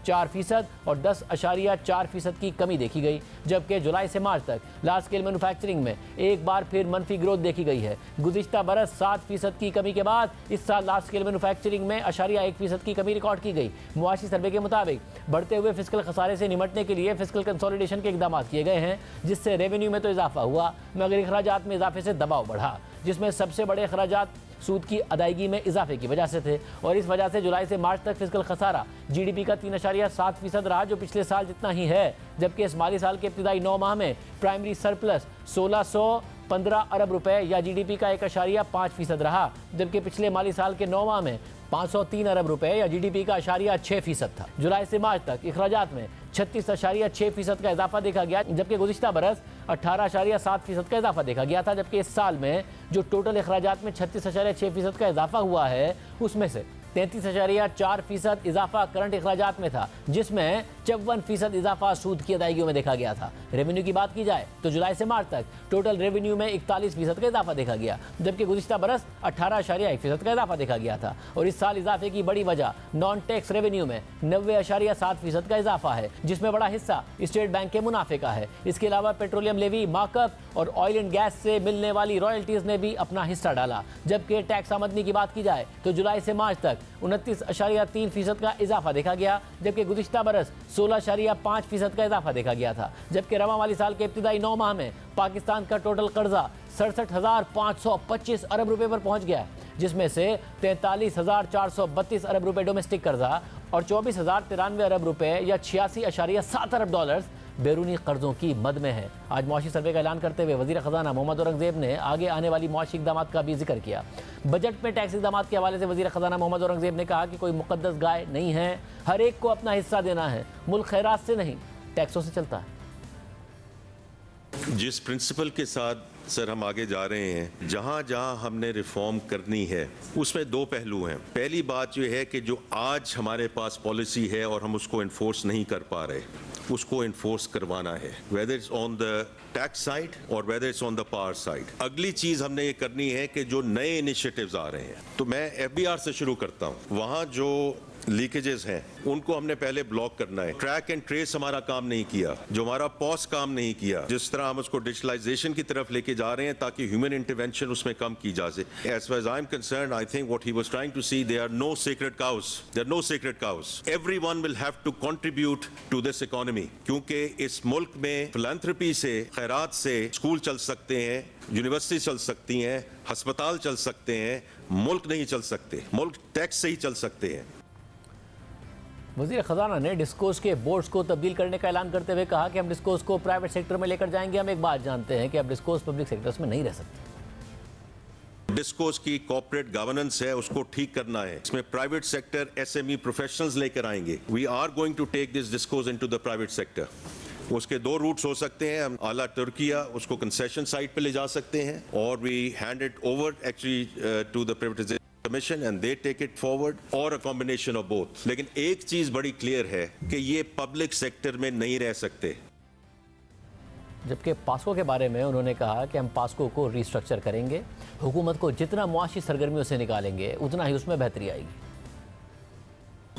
4% और 10.4% की कमी देखी गई, जबकि जुलाई से मार्च तक लार्ज स्केल मैन्युफैक्चरिंग में एक बार फिर मनफी ग्रोथ देखी गई है। गुज़िश्ता बरस 7% की कमी के बाद इस साल लार्ज स्केल मैन्युफैक्चरिंग में 1% की कमी रिकॉर्ड की गई। मुआशी सर्वे के मुताबिक बढ़ते हुए फिस्कल खसारे से निमटने के लिए फिस्कल कंसोलिडेशन के इकदाम किए गए हैं, जिससे रेवेन्यू में तो इजाफा हुआ मगर अखराजात में इजाफे से दबाव बढ़ा, जिसमें सबसे बड़े अखराजात सूद की अदायगी में इजाफे की वजह से थे और इस वजह से जुलाई से मार्च तक फिस्कल खसारा जीडीपी का 3.7% रहा, जो पिछले साल जितना ही है, जबकि इस माली साल के इब्तिदाई 9 माह में प्राइमरी सरप्लस 1615 अरब रुपए या जीडीपी का 1.5% रहा, जबकि पिछले माली साल के 9 माह में 503 अरब रुपए या जीडीपी का 6% था। जुलाई से मार्च तक अखराजात में 36.6% का इजाफा देखा गया, जबकि गुज़िश्ता बरस 18.7% का इजाफा देखा गया था, जबकि इस साल में जो टोटल अखराजात में 36.6% का इजाफा हुआ है उसमें से 33.4% इजाफा करंट अखराजात में था, जिसमें 54% इजाफा सूद की अदायगियों में देखा गया था। रेवेन्यू की बात की जाए तो जुलाई से मार्च तक टोटल रेवेन्यू में 41% का इजाफा देखा गया, जबकि गुज़िश्ता बरस 18.1% का इजाफा देखा गया था और इस साल इजाफे की बड़ी वजह नॉन टैक्स रेवेन्यू में 90.7% का इजाफा है, जिसमें बड़ा हिस्सा स्टेट बैंक के मुनाफे का है। इसके अलावा पेट्रोलियम लेवी, मार्कअप और ऑयल एंड गैस से मिलने वाली रॉयल्टीज ने भी अपना हिस्सा डाला। जबकि टैक्स आमदनी की बात की जाए तो जुलाई से मार्च तक 29.3% का इजाफा देखा गया, जबकि गुज़िश्ता बरस 16.5% का इजाफा देखा गया था, जबकि रवा वाली साल के इब्तिदाई 9 माह में पाकिस्तान का टोटल कर्जा 67,525 अरब रुपए पर पहुंच गया है, जिसमें से 43,432 अरब रुपए डोमेस्टिक कर्जा और 24,093 अरब रुपए या 86.7 अरब डॉलर्स बैरूनी कर्जों की मद में है। आज मुआशी सर्वे का ऐलान करते हुए वज़ीर ख़ज़ाना मोहम्मद औरंगज़ेब ने आगे आने वाली मुआशी इक़दामात का भी जिक्र किया। बजट में टैक्स इक़दामात के हवाले से वज़ीर ख़ज़ाना मोहम्मद औरंगज़ेब ने कहा कि कोई मुक़द्दस गाय नहीं है, हर एक को अपना हिस्सा देना है, मुल्क खैरात से नहीं टैक्सों से चलता है। जिस प्रिंसिपल के साथ सर हम आगे जा रहे हैं, जहाँ जहाँ हमने रिफॉर्म करनी है उसमें दो पहलू हैं। पहली बात यह है कि जो आज हमारे पास पॉलिसी है और हम उसको इन्फोर्स नहीं कर पा रहे, उसको इन्फोर्स करवाना है, whether it's on the tax side और whether it's on the power side. अगली चीज हमने ये करनी है कि जो नए इनिशिएटिव्स आ रहे हैं, तो मैं FBR से शुरू करता हूँ, वहाँ जो लीकेजेस हैं उनको हमने पहले ब्लॉक करना है। ट्रैक एंड ट्रेस हमारा काम नहीं किया, जो हमारा पॉस काम नहीं किया, जिस तरह हम उसको डिजिटलाइजेशन की तरफ लेके जा रहे हैं ताकि ह्यूमन इंटरवेंशन उसमें कम की जा सके। As far as I am concerned, I think what he was trying to see, there are no secret cows, there are no secret cows. Everyone will have to contribute to this economy, क्योंकि इस मुल्क में फिलैंथ्रोपी से, खैरात से स्कूल चल सकते हैं, यूनिवर्सिटी चल सकती हैं, अस्पताल चल सकते हैं, मुल्क नहीं चल सकते, मुल्क टैक्स से ही चल सकते हैं। वज़ीर ख़ज़ाना ने डिस्कोस के बोर्ड्स को तब्दील करने का ऐलान करते हुए कहा कि हम डिस्कोस को प्राइवेट सेक्टर में लेकर जाएंगे। हम एक बात जानते हैं कि अब डिस्कोस पब्लिक सेक्टर्स में नहीं रह सकते। डिस्कोस की कॉर्पोरेट गवर्नेंस है, उसको ठीक करना है। इसमें प्राइवेट सेक्टर SME प्रोफेशनल्स लेकर आएंगे। We are going to take this discos into the private sector. उसके दो रूट्स हो सकते हैं, हम आला तुर्किया उसको कंसेशन साइट पे ले जा सकते हैं और we hand it over actually to the privatisation commission and they take it forward, और अ कॉम्बिनेशन ऑफ बोथ। लेकिन एक चीज बड़ी क्लियर है कि ये पब्लिक सेक्टर में नहीं रह सकते। जबकि पास्को के बारे में उन्होंने कहा कि हम पास्को को रीस्ट्रक्चर करेंगे, हुकूमत को जितना मुआशी सरगर्मियों से निकालेंगे उतना ही उसमें बेहतरी आएगी।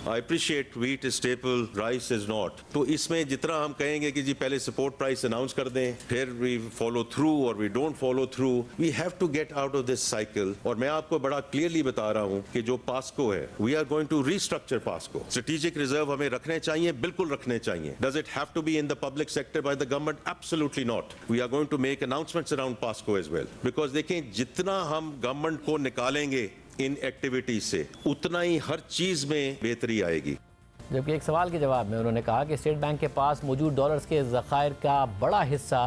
I appreciate wheat is staple, rice is not. तो इसमें जितना हम कहेंगे कि जी पहले सपोर्ट प्राइस अनाउंस कर दें, फिर we follow through और we don't follow through, we have to get out of this cycle। और मैं आपको बड़ा क्लियरली बता रहा हूँ कि जो पास्को है, we are going to restructure POCSO. Strategic reserve हमें रखने चाहिए, बिल्कुल रखने चाहिए। Does it have to be in the public sector by the government? Absolutely not। We are going to make announcements around POCSO as well। Because देखें, जितना हम गवर्नमेंट को निकालेंगे इन एक्टिविटीज से, उतना ही हर चीज में बेहतरी आएगी। जबकि एक सवाल के जवाब में उन्होंने कहा कि स्टेट बैंक के पास मौजूद डॉलर्स के ज़खायर का बड़ा हिस्सा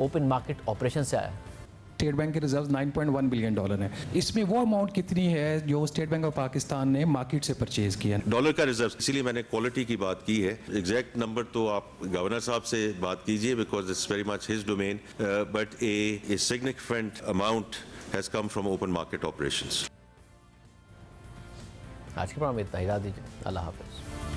ओपन मार्केट ऑपरेशन से आया है। स्टेट बैंक के रिजर्व 9.1 बिलियन डॉलर है। इसमें वो अमाउंट कितनी है जो स्टेट बैंक ऑफ पाकिस्तान ने मार्केट से परचेज किया? डॉलर का रिजर्व, इसीलिए मैंने क्वालिटी की बात की है। एग्जैक्ट नंबर तो आप गवर्नर साहब से बात कीजिए, because it's very much his domain, but a significant amount has come from open market operations. आज के प्रोग्राम में इतना ही, इजाज़त दीजिए। अल्लाह हाफ़िज़।